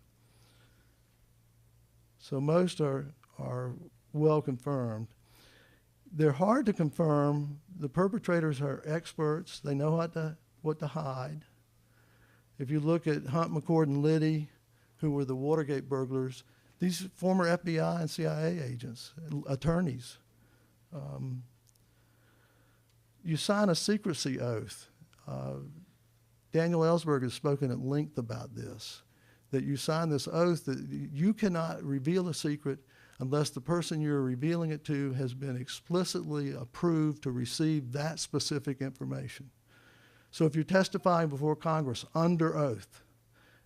So most are well confirmed. They're hard to confirm. The perpetrators are experts. They know what to hide. If you look at Hunt, McCord, and Liddy, who were the Watergate burglars, these former FBI and CIA agents, attorneys, you sign a secrecy oath. Daniel Ellsberg has spoken at length about this, that you sign this oath that you cannot reveal a secret unless the person you're revealing it to has been explicitly approved to receive that specific information. So if you're testifying before Congress under oath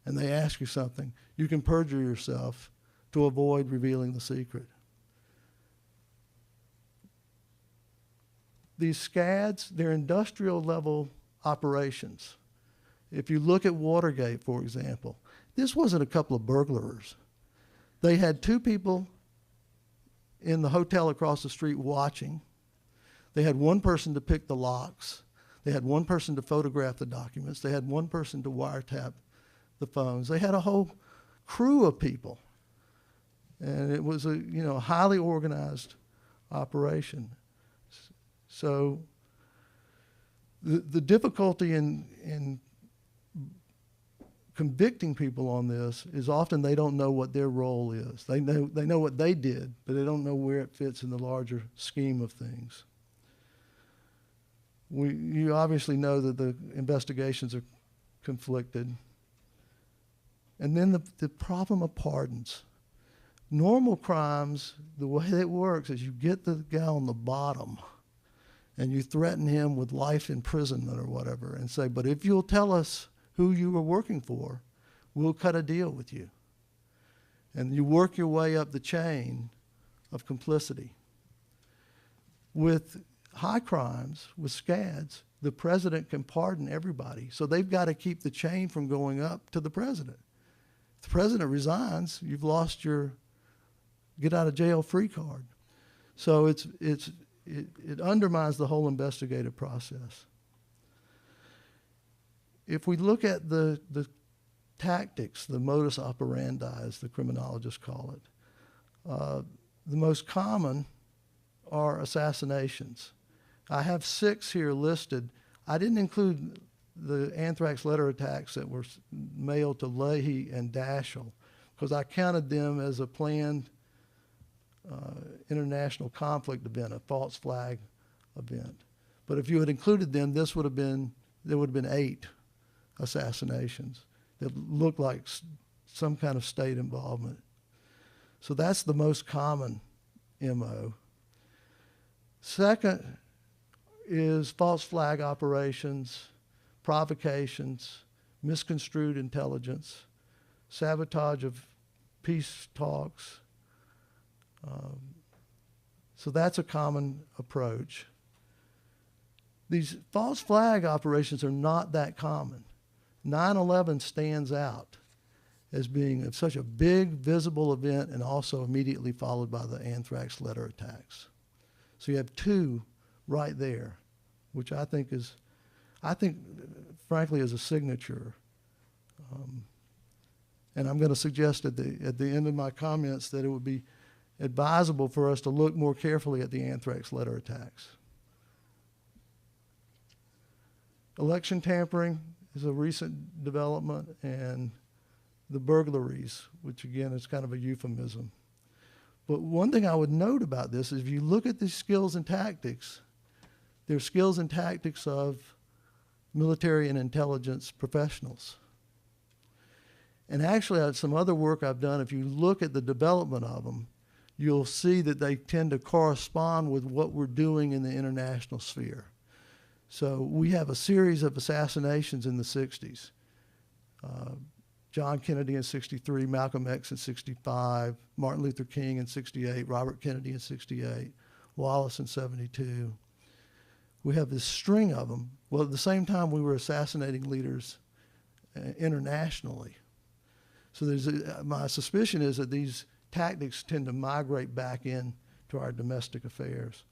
and they ask you something, you can perjure yourself to avoid revealing the secret. These SCADs, they're industrial level operations. If you look at Watergate, for example, this wasn't a couple of burglars. They had two people in the hotel across the street watching. They had one person to pick the locks. They had one person to photograph the documents. They had one person to wiretap the phones. They had a whole crew of people. And it was a highly organized operation. So the difficulty in convicting people on this is often they don't know what their role is. They know what they did, but they don't know where it fits in the larger scheme of things. You obviously know that the investigations are conflicted. And then the problem of pardons. Normal crimes, the way it works is you get the guy on the bottom and you threaten him with life imprisonment or whatever and say, but if you'll tell us who you were working for, we'll cut a deal with you. And you work your way up the chain of complicity. With high crimes, with SCADs, the president can pardon everybody. So they've got to keep the chain from going up to the president. If the president resigns, you've lost your get out of jail free card. So it undermines the whole investigative process. If we look at the tactics, the modus operandi, as the criminologists call it, the most common are assassinations. I have 6 here listed. I didn't include the anthrax letter attacks that were mailed to Leahy and Daschle because I counted them as a planned international conflict event, a false flag event. But if you had included them, there would have been 8 assassinations that looked like some kind of state involvement. So that's the most common MO. Second is false flag operations, provocations, misconstrued intelligence, sabotage of peace talks. So that's a common approach. These false flag operations are not that common. 9/11 stands out as being such a big, visible event and also immediately followed by the anthrax letter attacks. So you have 2 right there, which I think frankly is a signature. And I'm going to suggest at the end of my comments that it would be advisable for us to look more carefully at the anthrax letter attacks. Election tampering is a recent development, and the burglaries, which again is kind of a euphemism. But one thing I would note about this is if you look at these skills and tactics, they're skills and tactics of military and intelligence professionals. And actually, some other work I've done, if you look at the development of them, you'll see that they tend to correspond with what we're doing in the international sphere. So we have a series of assassinations in the 60s. John Kennedy in 63, Malcolm X in 65, Martin Luther King in 68, Robert Kennedy in 68, Wallace in 72. We have this string of them. Well, at the same time, we were assassinating leaders internationally. So my suspicion is that these tactics tend to migrate back in to our domestic affairs.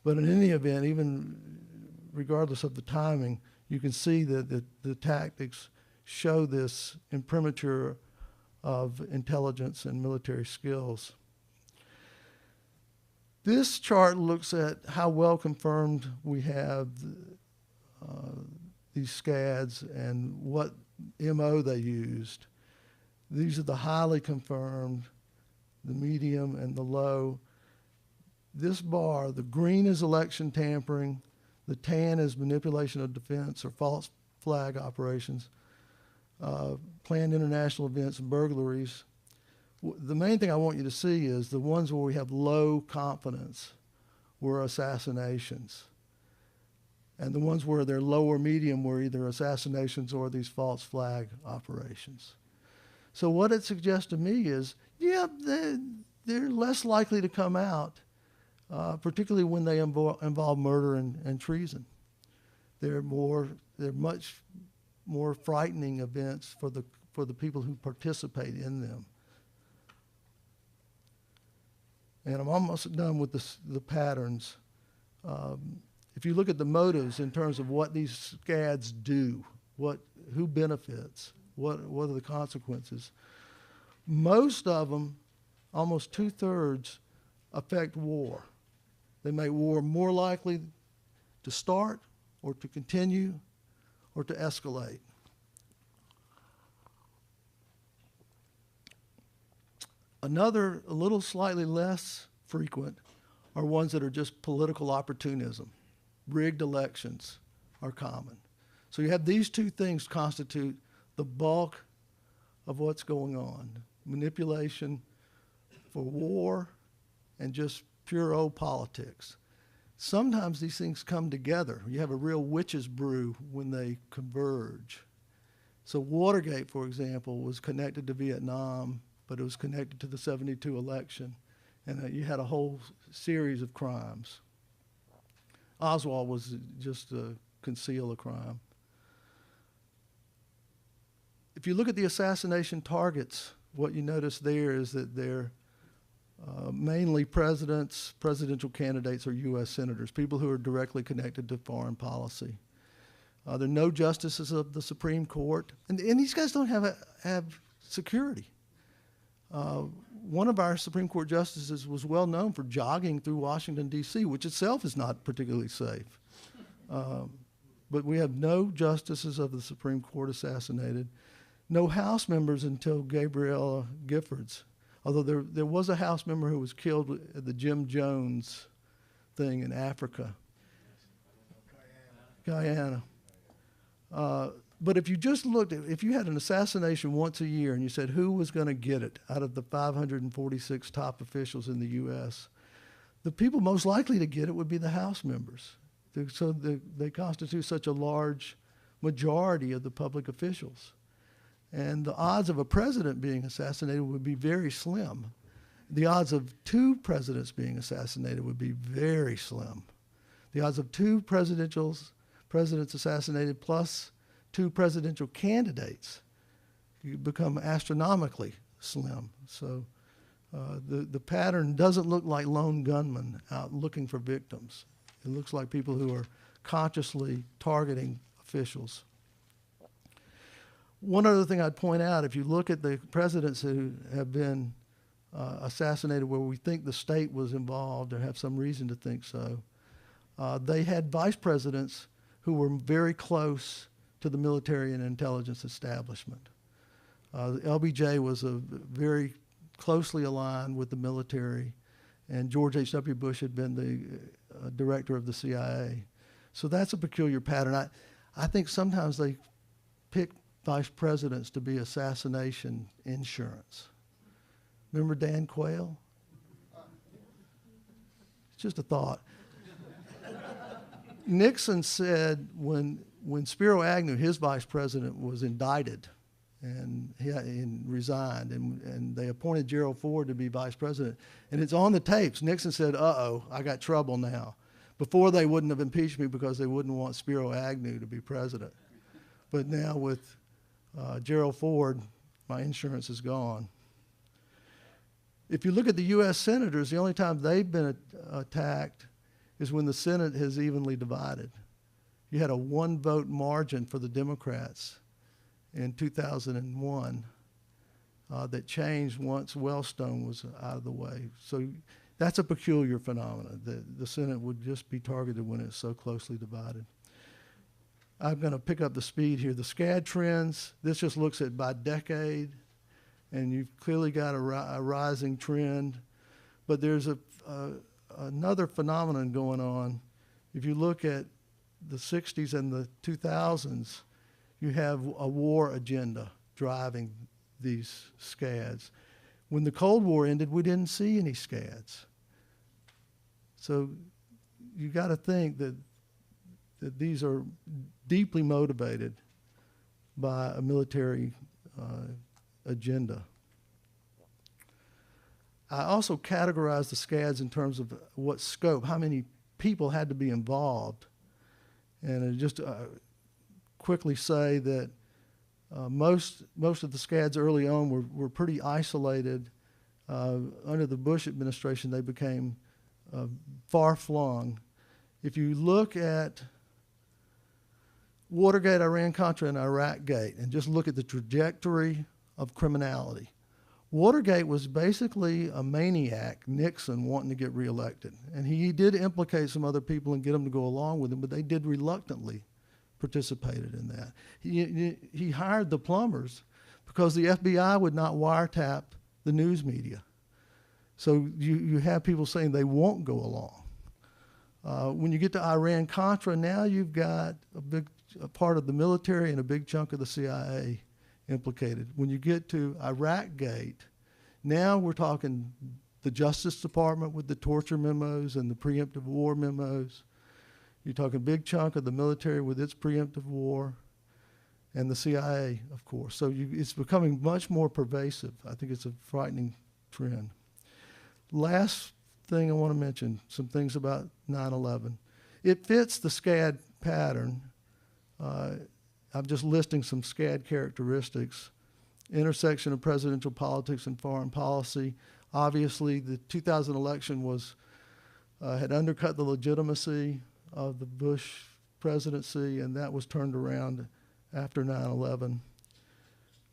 But in any event, even regardless of the timing, you can see that the tactics show this imprimatur of intelligence and military skills. This chart looks at how well confirmed we have these SCADs and what MO they used. These are the highly confirmed, the medium, and the low. This bar, the green is election tampering, the tan is manipulation of defense or false flag operations, planned international events and burglaries. The main thing I want you to see is the ones where we have low confidence were assassinations. And the ones where they're low or medium were either assassinations or these false flag operations. So what it suggests to me is, yeah, they're less likely to come out, particularly when they involve murder and treason. They're much more frightening events for the people who participate in them. And I'm almost done with the patterns. If you look at the motives in terms of what these SCADs do, who benefits, what are the consequences, most of them, almost 2/3, affect war. They make war more likely to start or to continue or to escalate. Another, a little slightly less frequent, are ones that are just political opportunism. Rigged elections are common. So you have these 2 things constitute the bulk of what's going on. Manipulation for war and just pure old politics. Sometimes these things come together. You have a real witch's brew when they converge. So Watergate, for example, was connected to Vietnam, but it was connected to the 72 election, and you had a whole series of crimes. Oswald was just to conceal a crime. If you look at the assassination targets, what you notice there is that they're mainly presidents, presidential candidates, or U.S. senators, people who are directly connected to foreign policy. There are no justices of the Supreme Court, and these guys don't have security. One of our Supreme Court justices was well known for jogging through Washington, D.C., which itself is not particularly safe. But we have no justices of the Supreme Court assassinated, no House members until Gabrielle Giffords, although there was a House member who was killed at the Jim Jones thing in Africa. Guyana. But if you just looked at, if you had an assassination once a year and you said who was going to get it out of the 546 top officials in the U.S., the people most likely to get it would be the House members. So they constitute such a large majority of the public officials. And the odds of a president being assassinated would be very slim. The odds of two presidents being assassinated would be very slim. The odds of two presidents assassinated plus two presidential candidates become astronomically slim. So the pattern doesn't look like lone gunmen out looking for victims. It looks like people who are consciously targeting officials. One other thing I'd point out, if you look at the presidents who have been assassinated where we think the state was involved or have some reason to think so, they had vice presidents who were very close to the military and intelligence establishment. LBJ was very closely aligned with the military, and George H.W. Bush had been the director of the CIA. So that's a peculiar pattern. I think sometimes they pick vice presidents to be assassination insurance. Remember Dan Quayle? It's just a thought. Nixon said when Spiro Agnew, his vice president, was indicted and he resigned, and they appointed Gerald Ford to be vice president, and it's on the tapes. Nixon said, "Uh-oh, I got trouble now." Before, they wouldn't have impeached me because they wouldn't want Spiro Agnew to be president. But now with Gerald Ford, my insurance is gone. If you look at the U.S. senators, the only time they've been attacked is when the Senate has evenly divided. You had a one-vote margin for the Democrats in 2001 that changed once Wellstone was out of the way. So that's a peculiar phenomenon. The Senate would just be targeted when it's so closely divided. I'm going to pick up the speed here. The SCAD trends, this just looks at by decade, and you've clearly got a rising trend. But there's another phenomenon going on. If you look at the 60s and the 2000s, you have a war agenda driving these SCADs. When the Cold War ended, we didn't see any SCADs. So you got to think that these are deeply motivated by a military agenda. I also categorize the SCADs in terms of what scope, how many people had to be involved. And just quickly say that most of the SCADs early on were pretty isolated. Under the Bush administration, they became far-flung. If you look at Watergate, Iran-Contra, and Iraq-Gate, and just look at the trajectory of criminality, Watergate was basically a maniac, Nixon, wanting to get reelected. And he did implicate some other people and get them to go along with him, but they did reluctantly participated in that. He hired the plumbers because the FBI would not wiretap the news media. So you have people saying they won't go along. When you get to Iran-Contra, now you've got a part of the military and a big chunk of the CIA implicated. When you get to Iraq-Gate, now we're talking the Justice Department with the torture memos and the preemptive war memos. You're talking a big chunk of the military with its preemptive war, and the CIA, of course. So it's becoming much more pervasive. I think it's a frightening trend. Last thing I want to mention, some things about 9/11. It fits the SCAD pattern. I'm just listing some SCAD characteristics. Intersection of presidential politics and foreign policy. Obviously, the 2000 election had undercut the legitimacy of the Bush presidency, and that was turned around after 9/11.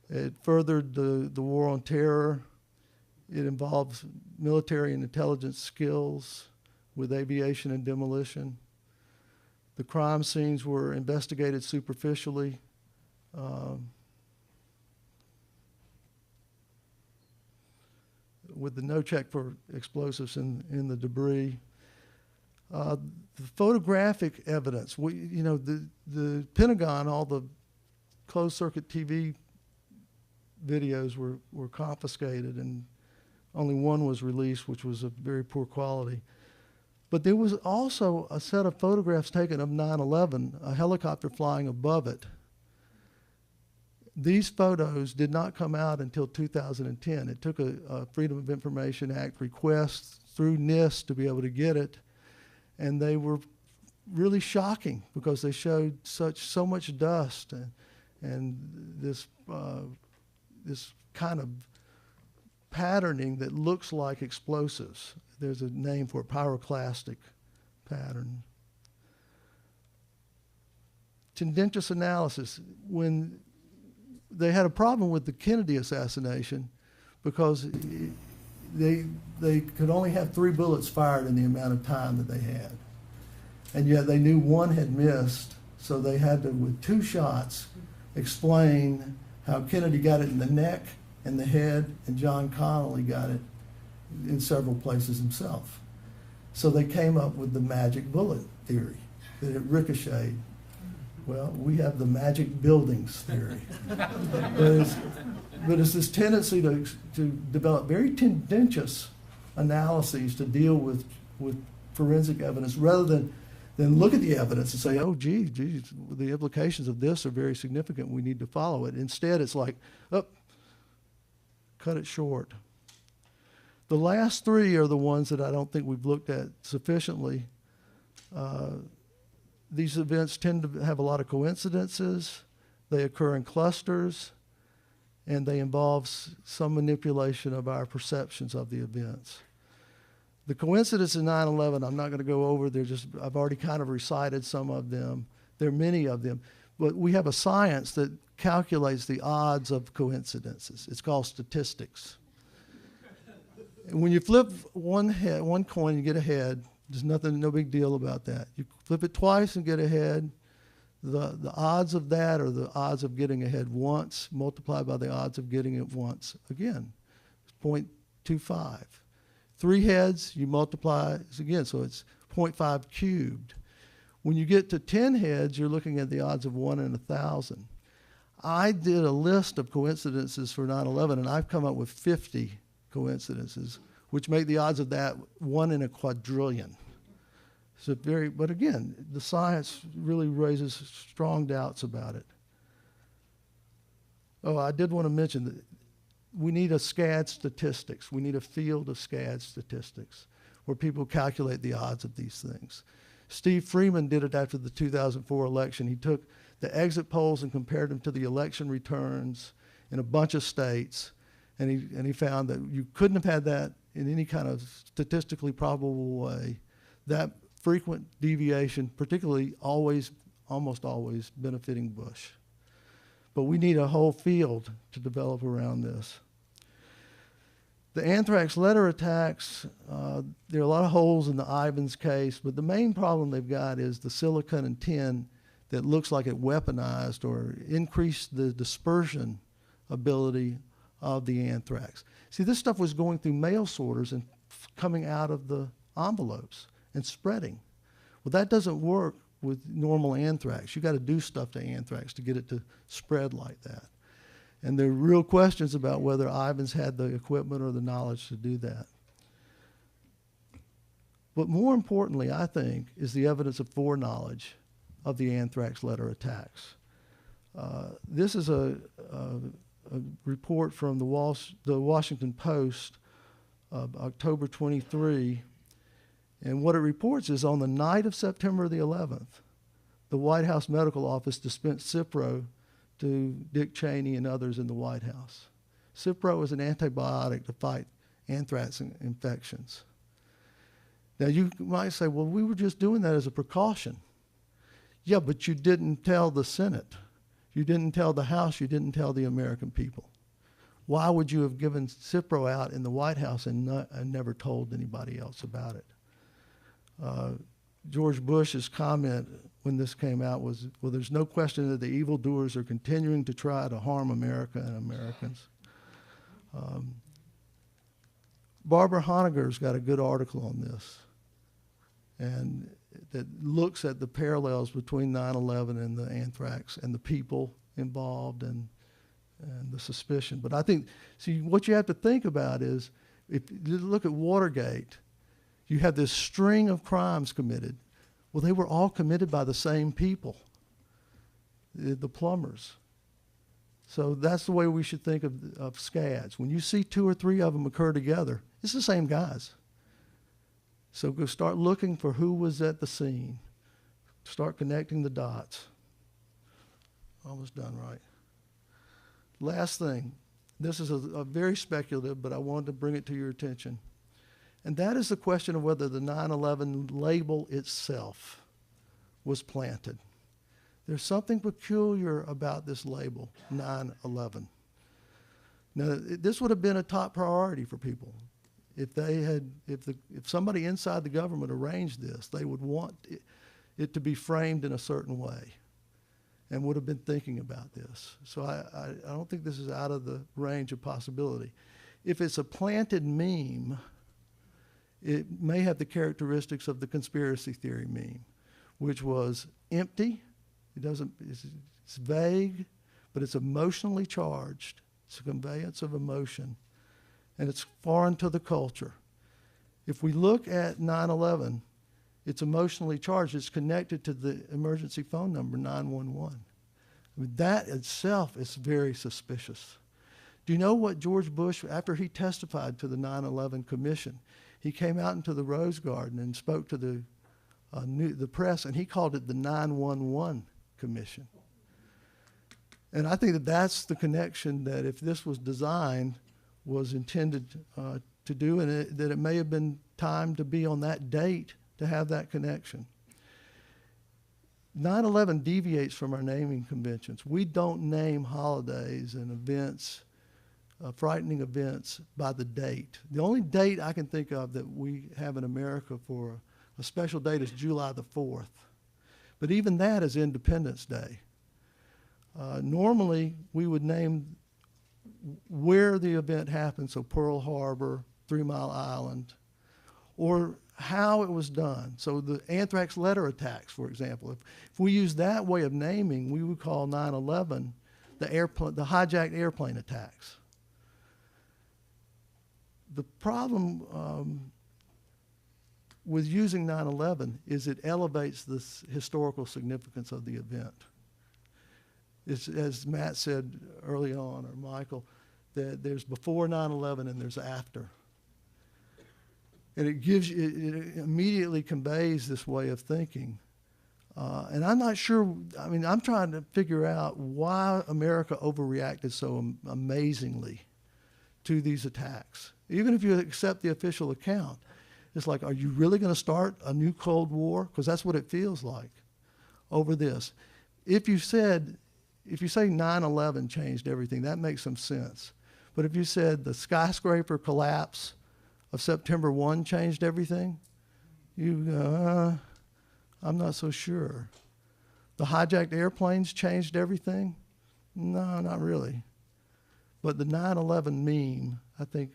It furthered the war on terror. It involves military and intelligence skills with aviation and demolition. The crime scenes were investigated superficially. With the no check for explosives in the debris. The photographic evidence, the Pentagon, all the closed circuit TV videos were confiscated, and only one was released, which was of very poor quality. But there was also a set of photographs taken of 9/11, a helicopter flying above it. These photos did not come out until 2010. It took a Freedom of Information Act request through NIST to be able to get it, and they were really shocking because they showed so much dust and this kind of patterning that looks like explosives. There's a name for it, pyroclastic pattern. Tendentious analysis. When they had a problem with the Kennedy assassination because they could only have 3 bullets fired in the amount of time that they had. And yet they knew one had missed, so they had to, with 2 shots, explain how Kennedy got it in the neck and the head, and John Connally got it in several places himself. So they came up with the magic bullet theory, that it ricocheted. Well, we have the magic buildings theory. but it's this tendency to develop very tendentious analyses to deal with forensic evidence rather than look at the evidence and say, oh, geez, the implications of this are very significant. We need to follow it. Instead, it's like, oh, cut it short. The last 3 are the ones that I don't think we've looked at sufficiently. These events tend to have a lot of coincidences. They occur in clusters, and they involve some manipulation of our perceptions of the events. The coincidence in 9/11, I'm not going to go over. I've already kind of recited some of them. There are many of them. But we have a science that calculates the odds of coincidences. It's called statistics. And when you flip one coin, you get a head. There's no big deal about that. You flip it twice and get a head. The odds of that are the odds of getting a head once multiplied by the odds of getting it once again. It's 0.25. 3 heads, you multiply again, so it's 0.5 cubed. When you get to 10 heads, you're looking at the odds of 1 in 1,000. I did a list of coincidences for 9/11, and I've come up with 50 coincidences, which make the odds of that 1 in a quadrillion. So but again, the science really raises strong doubts about it. Oh, I did want to mention that we need a SCAD statistics. We need a field of SCAD statistics where people calculate the odds of these things. Steve Freeman did it after the 2004 election. He took the exit polls and compared them to the election returns in a bunch of states, and he found that you couldn't have had that in any kind of statistically probable way. That frequent deviation, particularly almost always benefiting Bush. But we need a whole field to develop around this. The anthrax letter attacks, there are a lot of holes in the Ivins case, but the main problem they've got is the silicon and tin that looks like it weaponized or increased the dispersion ability of the anthrax. See, this stuff was going through mail sorters and coming out of the envelopes and spreading. Well, that doesn't work with normal anthrax. You got to do stuff to anthrax to get it to spread like that. And there are real questions about whether Ivins had the equipment or the knowledge to do that. But more importantly, I think, is the evidence of foreknowledge of the anthrax letter attacks. This is a report from the Washington Post of October 23. And what it reports is on the night of September the 11th, the White House Medical Office dispensed Cipro to Dick Cheney and others in the White House. Cipro is an antibiotic to fight anthrax infections. Now you might say, well, we were just doing that as a precaution. Yeah, but you didn't tell the Senate. You didn't tell the House. You didn't tell the American people. Why would you have given Cipro out in the White House and never told anybody else about it? George Bush's comment when this came out was, well, there's no question that the evildoers are continuing to try to harm America and Americans. Barbara Honegger's got a good article on this, and that looks at the parallels between 9/11 and the anthrax and the people involved and the suspicion. But I think, see, what you have to think about is, if you look at Watergate, you have this string of crimes committed. Well, they were all committed by the same people, the plumbers. So that's the way we should think of SCADs. When you see 2 or 3 of them occur together, it's the same guys. So go start looking for who was at the scene. Start connecting the dots. Almost done, right? Last thing. This is a very speculative, but I wanted to bring it to your attention. And that is the question of whether the 9/11 label itself was planted. There's something peculiar about this label, 9/11. Now, this would have been a top priority for people. If somebody inside the government arranged this, they would want it to be framed in a certain way and would have been thinking about this. So I don't think this is out of the range of possibility. If it's a planted meme, it may have the characteristics of the conspiracy theory meme, which was empty. It's vague, but it's emotionally charged. It's a conveyance of emotion, and it's foreign to the culture. If we look at 9/11, it's emotionally charged. It's connected to the emergency phone number 911. I mean, that itself is very suspicious. Do you know what George Bush, after he testified to the 9/11 Commission, he came out into the Rose Garden and spoke to the press, and he called it the 911 Commission. And I think that that's the connection that, if this was designed, was intended to do, and that it may have been time to be on that date to have that connection. 9/11 deviates from our naming conventions. We don't name holidays and events, frightening events, by the date. The only date I can think of that we have in America for a special date is July the 4th. But even that is Independence Day. Normally, we would name where the event happened, so Pearl Harbor, 3 Mile Island, or how it was done. So the anthrax letter attacks, for example, if we use that way of naming, we would call 9/11 the hijacked airplane attacks. The problem with using 9/11 is it elevates the historical significance of the event. It's, as Matt said early on, or Michael, that there's before 9/11 and there's after. And it immediately conveys this way of thinking. And I'm not sure, I'm trying to figure out why America overreacted so amazingly to these attacks. Even if you accept the official account, it's like, are you really going to start a new Cold War? Because that's what it feels like over this. If you say 9/11 changed everything, that makes some sense. But if you said the skyscraper collapse of September 1 changed everything, you go, I'm not so sure. The hijacked airplanes changed everything? No, not really. But the 9/11 meme, I think,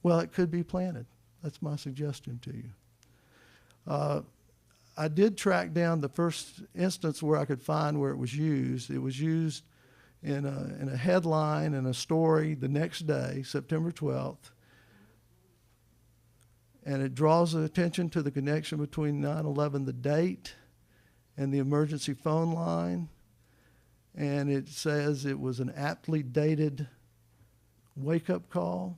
it could be planted. That's my suggestion to you. I did track down the first instance where I could find where it was used. It was used in a headline and a story the next day, September 12th. And it draws attention to the connection between 9/11, the date, and the emergency phone line. And it says it was an aptly dated wake-up call.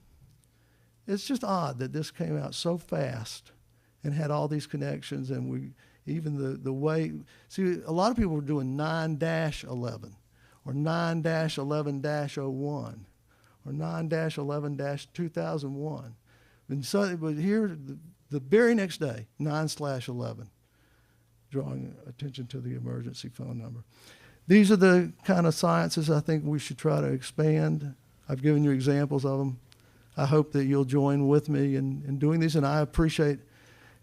It's just odd that this came out so fast and had all these connections, and even the way, see, a lot of people were doing 9-11 or 9-11-01 or or 9-11-2001. And so, but here, the very next day, 9/11, drawing attention to the emergency phone number. These are the kind of sciences I think we should try to expand. I've given you examples of them. I hope that you'll join with me in doing these, and I appreciate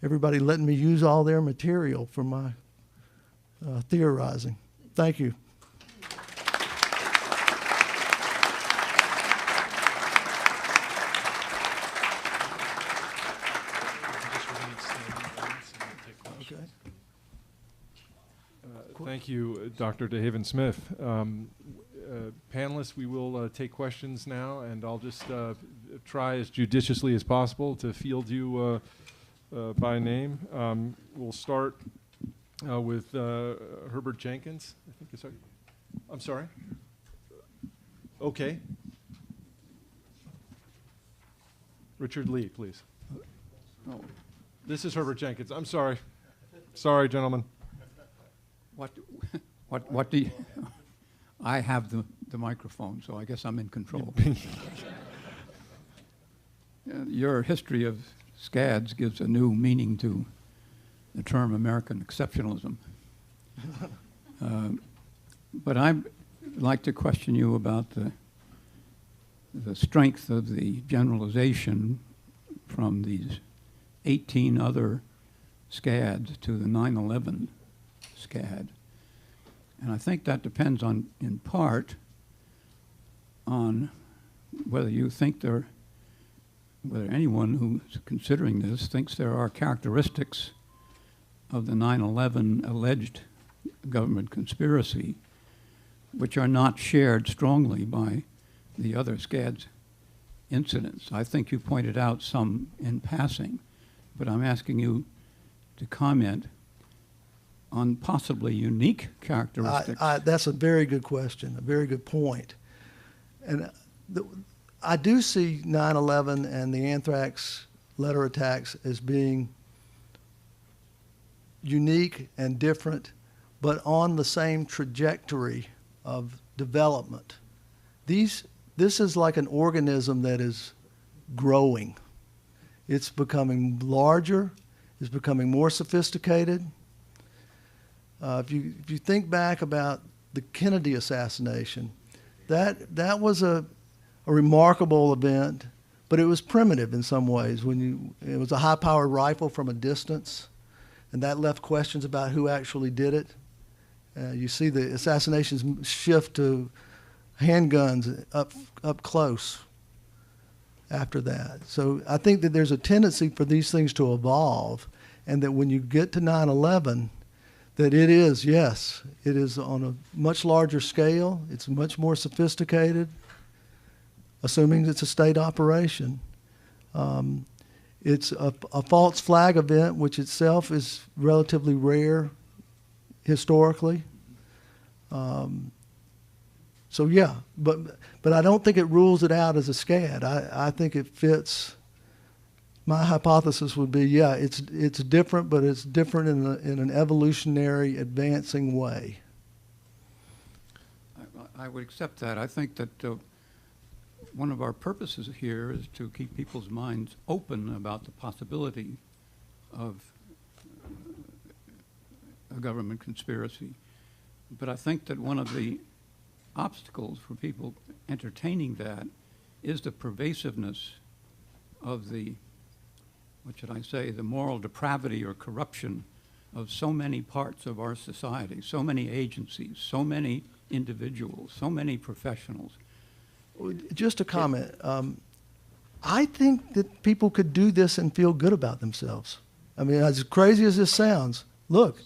everybody letting me use all their material for my theorizing. Thank you. Okay. Thank you, Dr. DeHaven-Smith. Panelists, we will take questions now, and I'll just try as judiciously as possible to field you by name. We'll start with Herbert Jenkins. I think it's. I'm sorry. Okay. Richard Lee, please. Oh. This is Herbert Jenkins. I'm sorry. Sorry, gentlemen. What do you, I have the microphone, so I guess I'm in control. Your history of SCADs gives a new meaning to the term American exceptionalism. But I'd like to question you about the strength of the generalization from these 18 other SCADs to the 9/11 SCAD. And I think that depends on, in part, on whether you think whether anyone who's considering this thinks there are characteristics of the 9/11 alleged government conspiracy which are not shared strongly by the other SCAD's incidents. I think you pointed out some in passing, but I'm asking you to comment on possibly unique characteristics. That's a very good question, a very good point. And I do see 9/11 and the anthrax letter attacks as being unique and different, but on the same trajectory of development. This is like an organism that is growing. It's becoming larger, it's becoming more sophisticated. If you think back about the Kennedy assassination, that was a remarkable event, but it was primitive in some ways. It was a high-powered rifle from a distance, and that left questions about who actually did it. You see the assassinations shift to handguns up close after that. So I think that there's a tendency for these things to evolve, and that when you get to 9/11, that it is, yes, it is on a much larger scale. It's much more sophisticated, assuming it's a state operation. It's a false flag event, which itself is relatively rare historically. So yeah, but I don't think it rules it out as a SCAD. I think it fits. My hypothesis would be, yeah, it's different, but it's different in an evolutionary, advancing way. I would accept that. I think that one of our purposes here is to keep people's minds open about the possibility of a government conspiracy. But I think that one of the obstacles for people entertaining that is the pervasiveness of the, what should I say, the moral depravity or corruption of so many parts of our society, so many agencies, so many individuals, so many professionals. Just a comment. I think that people could do this and feel good about themselves. I mean, as crazy as this sounds, look,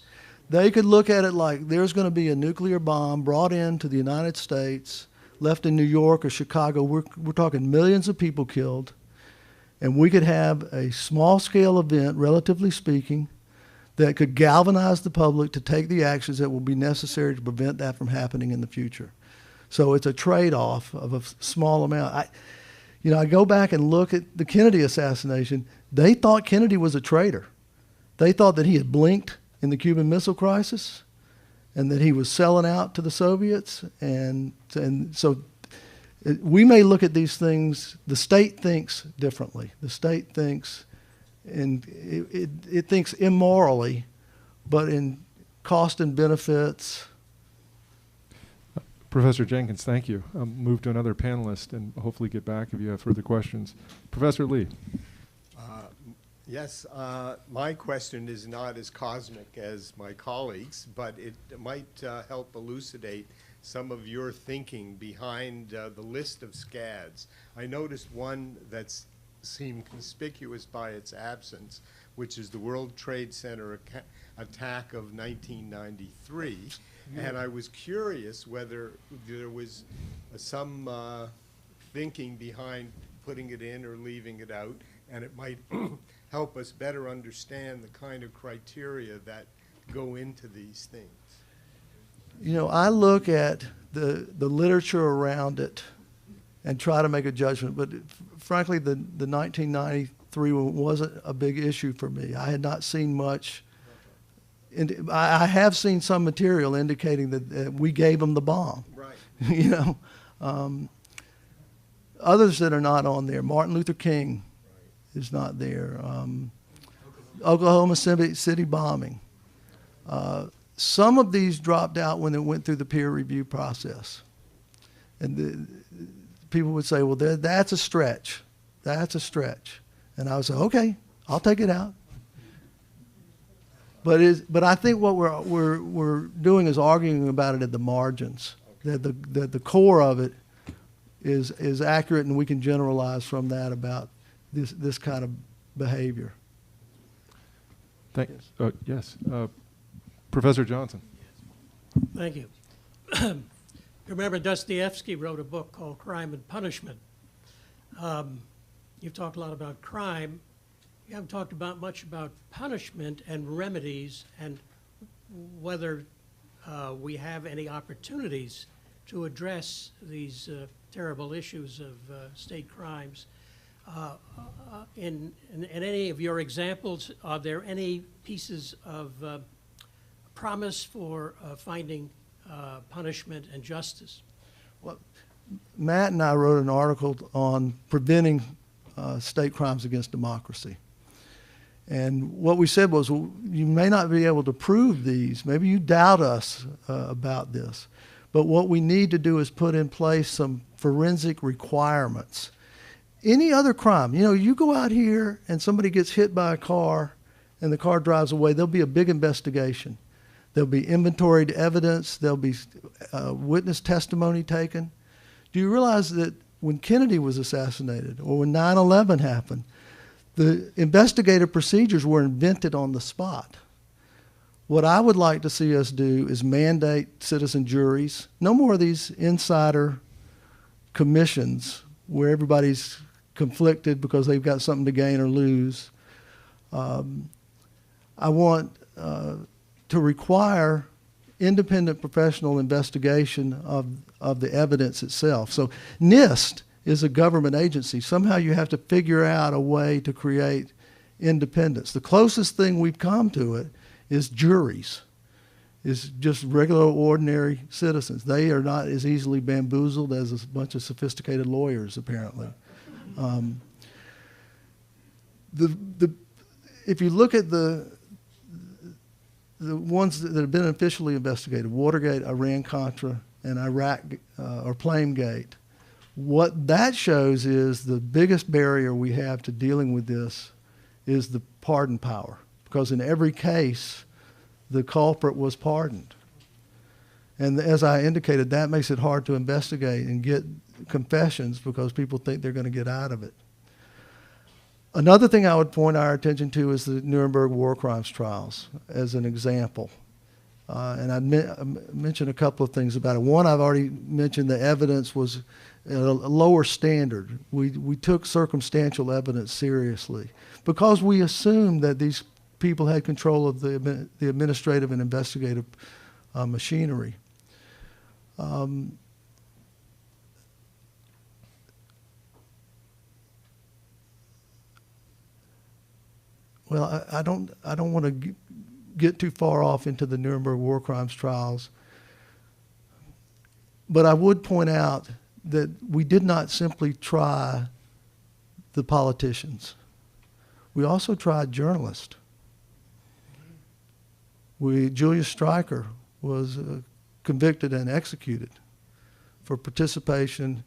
they could look at it like there's going to be a nuclear bomb brought into the United States, left in New York or Chicago. We're talking millions of people killed. And we could have a small-scale event, relatively speaking, that could galvanize the public to take the actions that will be necessary to prevent that from happening in the future. So it's a trade-off of a small amount. I go back and look at the Kennedy assassination. They thought Kennedy was a traitor. They thought that he had blinked in the Cuban Missile Crisis and that he was selling out to the Soviets. And We may look at these things, the state thinks differently. The state thinks, and it thinks immorally, but in cost and benefits. Professor Jenkins, thank you. I'll move to another panelist and hopefully get back if you have further questions. Professor Lee. Yes, my question is not as cosmic as my colleagues, but it might help elucidate some of your thinking behind the list of SCADs. I noticed one that's seemed conspicuous by its absence, which is the World Trade Center attack of 1993. And I was curious whether there was some thinking behind putting it in or leaving it out, and it might help us better understand the kind of criteria that go into these things. You know, I look at the literature around it and try to make a judgment, but frankly, the 1993 one wasn't a big issue for me. I had not seen much. I have seen some material indicating that we gave them the bomb. Right. You know, others that are not on there. Martin Luther King is not there. Oklahoma City bombing. Some of these dropped out when it went through the peer review process. And people would say, well, that's a stretch. That's a stretch. And I would say, okay, I'll take it out. But I think what we're doing is arguing about it at the margins. That the core of it is accurate, and we can generalize from that about this kind of behavior. Yes. Professor Johnson. Thank you. Remember, Dostoevsky wrote a book called Crime and Punishment. You've talked a lot about crime. You haven't talked much about punishment and remedies, and whether we have any opportunities to address these terrible issues of state crimes. In any of your examples, are there any pieces of promise for finding punishment and justice? Well, Matt and I wrote an article on preventing state crimes against democracy. And what we said was, well, you may not be able to prove these. Maybe you doubt us about this. But what we need to do is put in place some forensic requirements. Any other crime, you know, you go out here and somebody gets hit by a car and the car drives away, there'll be a big investigation. There'll be inventoried evidence. There'll be witness testimony taken. Do you realize that when Kennedy was assassinated or when 9/11 happened, the investigative procedures were invented on the spot? What I would like to see us do is mandate citizen juries. No more of these insider commissions where everybody's conflicted because they've got something to gain or lose. I want to require independent professional investigation of the evidence itself. So NIST is a government agency. Somehow you have to figure out a way to create independence. The closest thing we've come to it is juries, is just regular, ordinary citizens. They are not as easily bamboozled as a bunch of sophisticated lawyers, apparently. If you look at the ones that have been officially investigated, Watergate, Iran-Contra, and Iraq or Plamegate, what that shows is the biggest barrier we have to dealing with this is the pardon power. Because in every case, the culprit was pardoned. And as I indicated, that makes it hard to investigate and get confessions because people think they're going to get out of it. Another thing I would point our attention to is the Nuremberg war crimes trials as an example. And I mentioned a couple of things about it. One, I've already mentioned the evidence was at a lower standard. We took circumstantial evidence seriously because we assumed that these people had control of the administrative and investigative machinery. Well, I don't want to get too far off into the Nuremberg war crimes trials, but I would point out that we did not simply try the politicians. We also tried journalists. Julius Streicher was convicted and executed for participation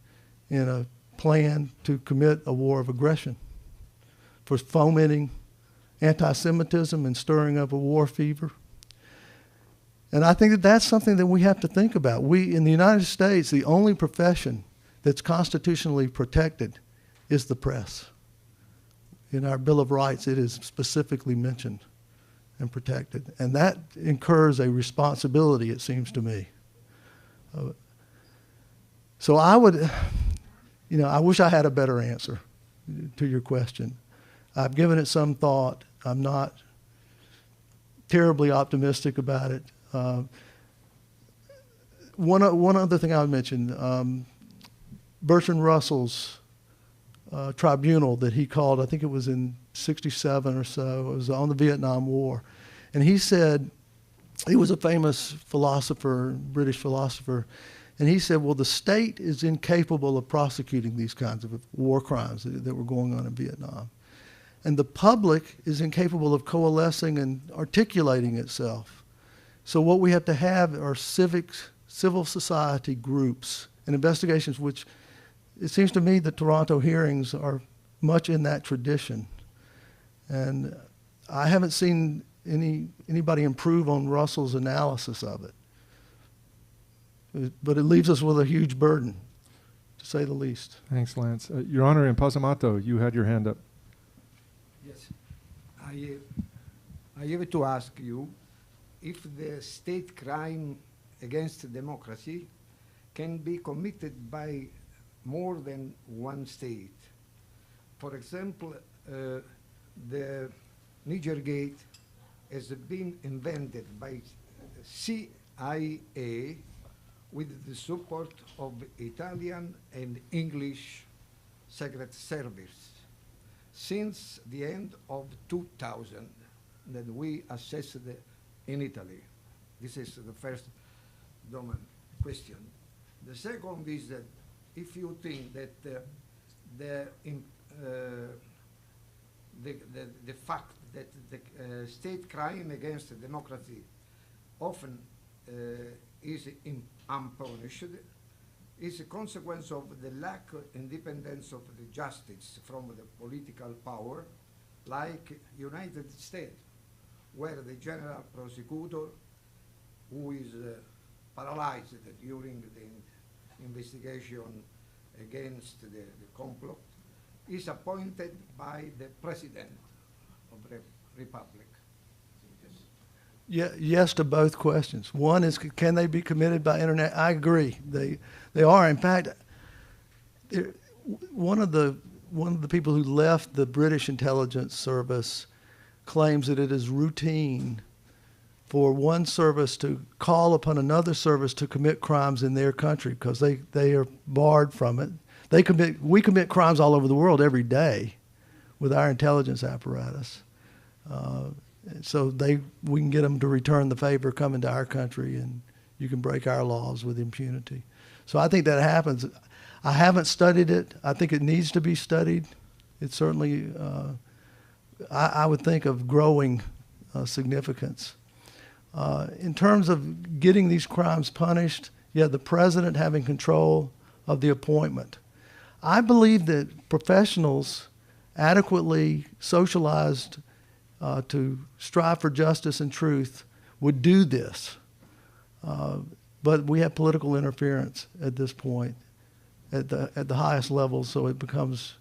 in a plan to commit a war of aggression, for fomenting anti-Semitism and stirring up a war fever. And I think that that's something that we have to think about. We, in the United States, the only profession that's constitutionally protected is the press. In our Bill of Rights, it is specifically mentioned and protected. And that incurs a responsibility, it seems to me. So I would, I wish I had a better answer to your question. I've given it some thought. I'm not terribly optimistic about it. One other thing I would mention, Bertrand Russell's tribunal that he called, I think it was in '67 or so, it was on the Vietnam War. And he said, he was a famous philosopher, British philosopher, and he said, well, the state is incapable of prosecuting these kinds of war crimes that were going on in Vietnam. And the public is incapable of coalescing and articulating itself. So what we have to have are civil society groups and investigations, which it seems to me the Toronto hearings are much in that tradition. And I haven't seen anybody improve on Russell's analysis of it. But it leaves us with a huge burden, to say the least. Thanks, Lance. Your Honor, in Pasamato, you had your hand up. Yes. I have to ask you if the state crime against democracy can be committed by more than one state. For example, the Nigergate has been invented by CIA with the support of Italian and English Secret Service. Since the end of 2000, that we assessed in Italy. This is the first question. The second is that if you think that the fact that the state crime against democracy often is unpunished is a consequence of the lack of independence of the justice from the political power, like United States, where the general prosecutor, who is paralyzed during the investigation against the complot, is appointed by the President of the Republic. Yeah, yes to both questions. One is, can they be committed by internet? I agree. They are. In fact, one of the people who left the British intelligence service claims that it is routine for one service to call upon another service to commit crimes in their country because they are barred from it. We commit crimes all over the world every day with our intelligence apparatus. So we can get them to return the favor, come into our country, and you can break our laws with impunity. So I think that happens. I haven't studied it. I think it needs to be studied. It's certainly, I would think, of growing significance. In terms of getting these crimes punished, the president having control of the appointment. I believe that professionals adequately socialized to strive for justice and truth would do this. But we have political interference at this point at the highest levels, so it becomes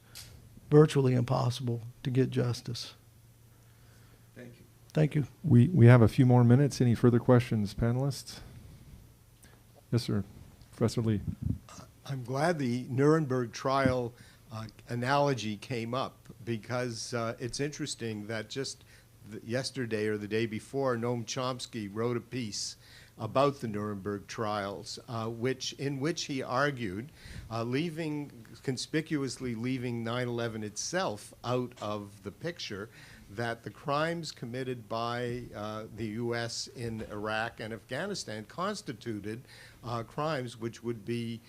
virtually impossible to get justice. Thank you. Thank you. We have a few more minutes. Any further questions, panelists? Yes, sir. Professor Lee. I'm glad the Nuremberg trial analogy came up because it's interesting that just yesterday or the day before, Noam Chomsky wrote a piece about the Nuremberg trials, in which he argued, conspicuously leaving 9/11 itself out of the picture, that the crimes committed by the U.S. in Iraq and Afghanistan constituted crimes which would be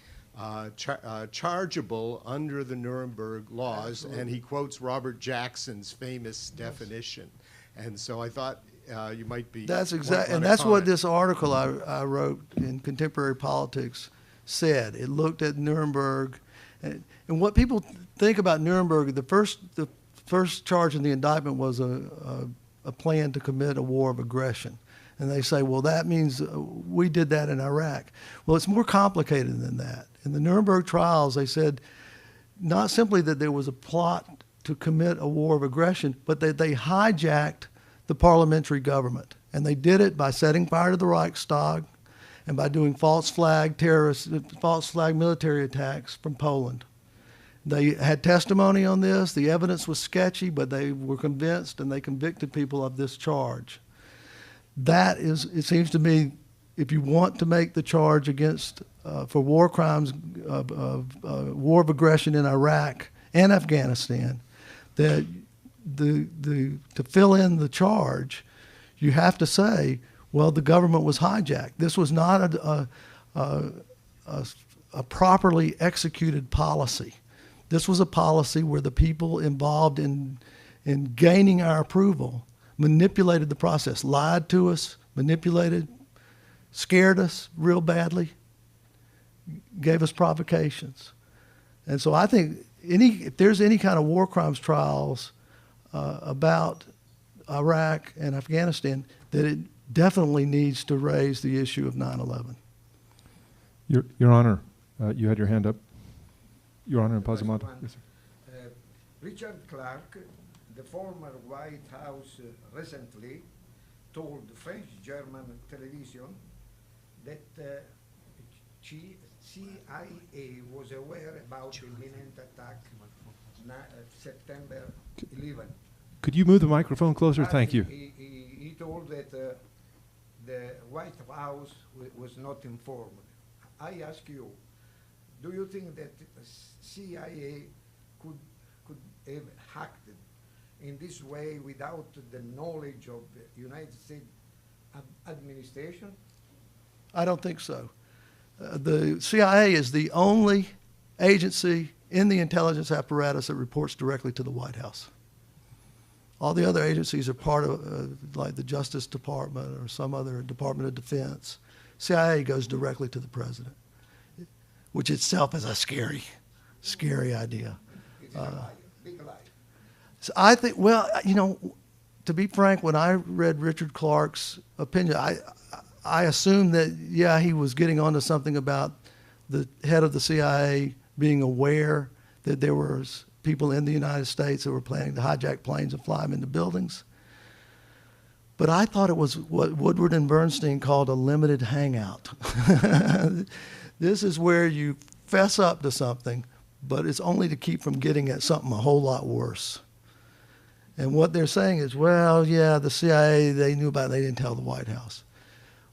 chargeable under the Nuremberg laws, and he quotes Robert Jackson's famous definition. And so I thought you might be. That's exactly, and that's what this article I wrote in Contemporary Politics said. It looked at Nuremberg, and what people think about Nuremberg. The first charge in the indictment was a plan to commit a war of aggression, and they say, well, that means we did that in Iraq. Well, it's more complicated than that. In the Nuremberg trials, they said not simply that there was a plot to commit a war of aggression, but that they hijacked the parliamentary government. And they did it by setting fire to the Reichstag and by doing false flag military attacks from Poland. They had testimony on this. The evidence was sketchy, but they were convinced and they convicted people of this charge. That is, it seems to me, if you want to make the charge against for war crimes, war of aggression in Iraq and Afghanistan, that to fill in the charge, you have to say, well, the government was hijacked. This was not a properly executed policy. This was a policy where the people involved in gaining our approval manipulated the process, lied to us, manipulated, scared us real badly, gave us provocations. And so I think if there's any kind of war crimes trials about Iraq and Afghanistan, that it definitely needs to raise the issue of 9/11. Your Honor, you had your hand up. Your Honor, in Pasamonte. Yes, sir. Richard Clarke, the former White House, recently told French-German television that CIA was aware about the imminent attack September 11. Could you move the microphone closer? Thank you. He told that the White House was not informed. I ask you, do you think that CIA could have hacked in this way without the knowledge of the United States administration? I don't think so. The CIA is the only agency in the intelligence apparatus that reports directly to the White House. All the other agencies are part of, like the Justice Department or some other Department of Defense. CIA goes directly to the president, which itself is a scary idea. It's a lie, big lie. So I think, well, you know, to be frank, when I read Richard Clarke's opinion, I assumed that, yeah, he was getting onto something about the head of the CIA being aware that there was people in the United States that were planning to hijack planes and fly them into buildings. But I thought it was what Woodward and Bernstein called a limited hangout. This is where you fess up to something, but it's only to keep from getting at something a whole lot worse. And what they're saying is, well, yeah, the CIA, they knew about it, they didn't tell the White House.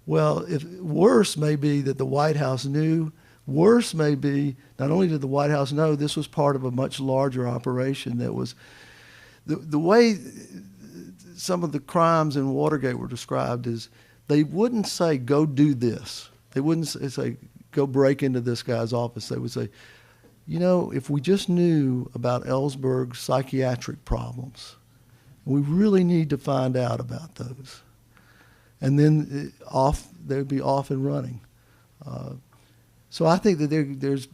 Well, worse may be that the White House knew. Worse may be, not only did the White House know, this was part of a much larger operation that was, the way some of the crimes in Watergate were described is they wouldn't say, go do this. They wouldn't say, go break into this guy's office. They would say, you know, if we just knew about Ellsberg's psychiatric problems, we really need to find out about those. And then they'd be off and running. So I think that there's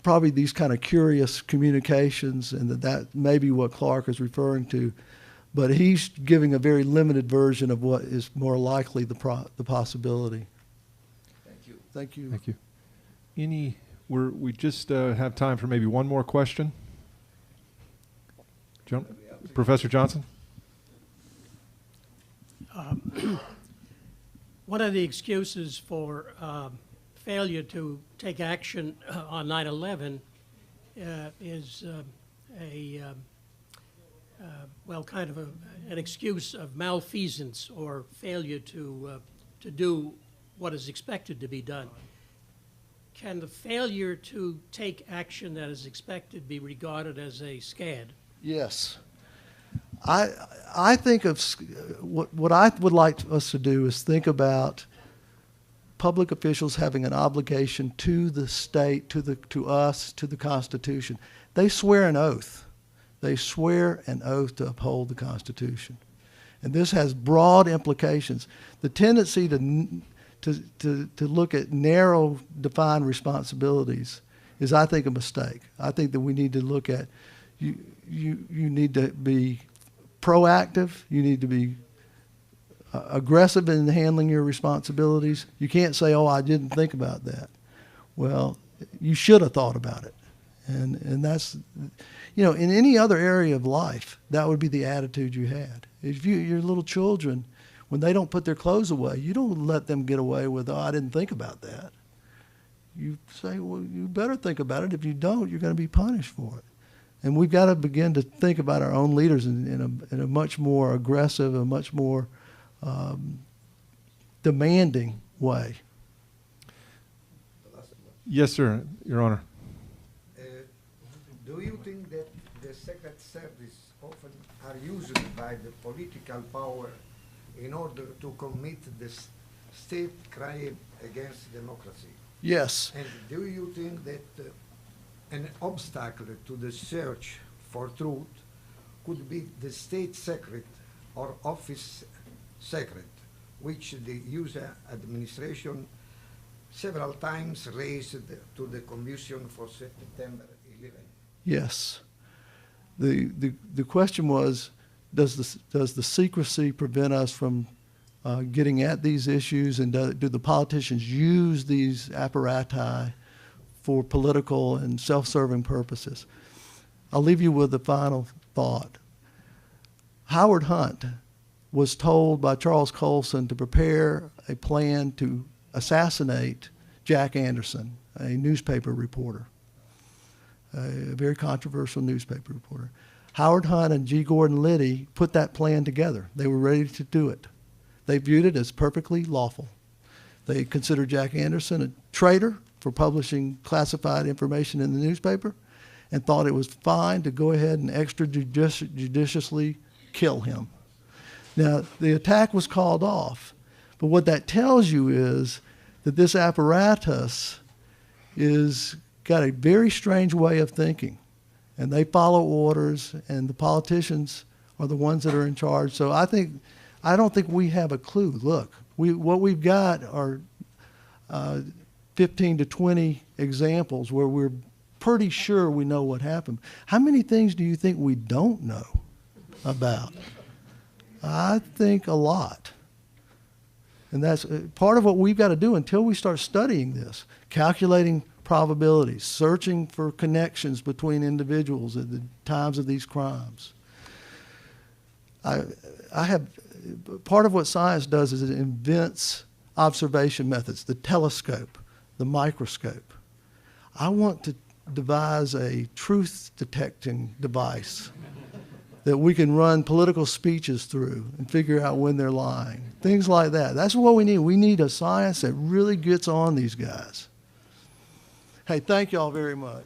probably these kind of curious communications, and that may be what Clarke is referring to. But he's giving a very limited version of what is more likely the possibility. Thank you. Thank you. Thank you. We just have time for maybe one more question. Professor Johnson? One of the excuses for failure to take action on 9/11 is kind of an excuse of malfeasance or failure to do what is expected to be done. Can the failure to take action that is expected be regarded as a SCAD? Yes. I think of what I would like us to do is think about public officials having an obligation to the state, to us, to the Constitution. They swear an oath. They swear an oath to uphold the Constitution. And this has broad implications. The tendency to look at narrow, defined responsibilities is, I think, a mistake. I think that we need to look at, you need to be proactive. You need to be aggressive in handling your responsibilities. You can't say, oh, I didn't think about that. Well, you should have thought about it. And that's, you know, in any other area of life, that would be the attitude you had. If your little children, when they don't put their clothes away, you don't let them get away with, oh, I didn't think about that. You say, well, you better think about it. If you don't, you're going to be punished for it. And we've got to begin to think about our own leaders in a much more aggressive, a much more demanding way. Yes, sir, Your Honor. Do you think that the Secret Service often are used by the political power in order to commit the state crime against democracy? Yes. And do you think that an obstacle to the search for truth could be the state secret or office secret, which the US administration several times raised to the Commission for September 11? Yes. The question was, does the secrecy prevent us from getting at these issues, and do the politicians use these apparati for political and self-serving purposes? I'll leave you with the final thought. Howard Hunt was told by Charles Colson to prepare a plan to assassinate Jack Anderson, a newspaper reporter, a very controversial newspaper reporter. Howard Hunt and G. Gordon Liddy put that plan together. They were ready to do it. They viewed it as perfectly lawful. They considered Jack Anderson a traitor for publishing classified information in the newspaper, and thought it was fine to go ahead and extrajudiciously kill him. Now, the attack was called off, but what that tells you is that this apparatus is got a very strange way of thinking, and they follow orders, and the politicians are the ones that are in charge. So I don't think we have a clue. Look, what we've got are 15 to 20 examples where we're pretty sure we know what happened. How many things do you think we don't know about? I think a lot. And that's part of what we've got to do until we start studying this, calculating probabilities, searching for connections between individuals at the times of these crimes. Part of what science does is it invents observation methods, the telescope, the microscope. I want to devise a truth detecting device that we can run political speeches through and figure out when they're lying. Things like that. That's what we need. We need a science that really gets on these guys. Hey, thank you all very much.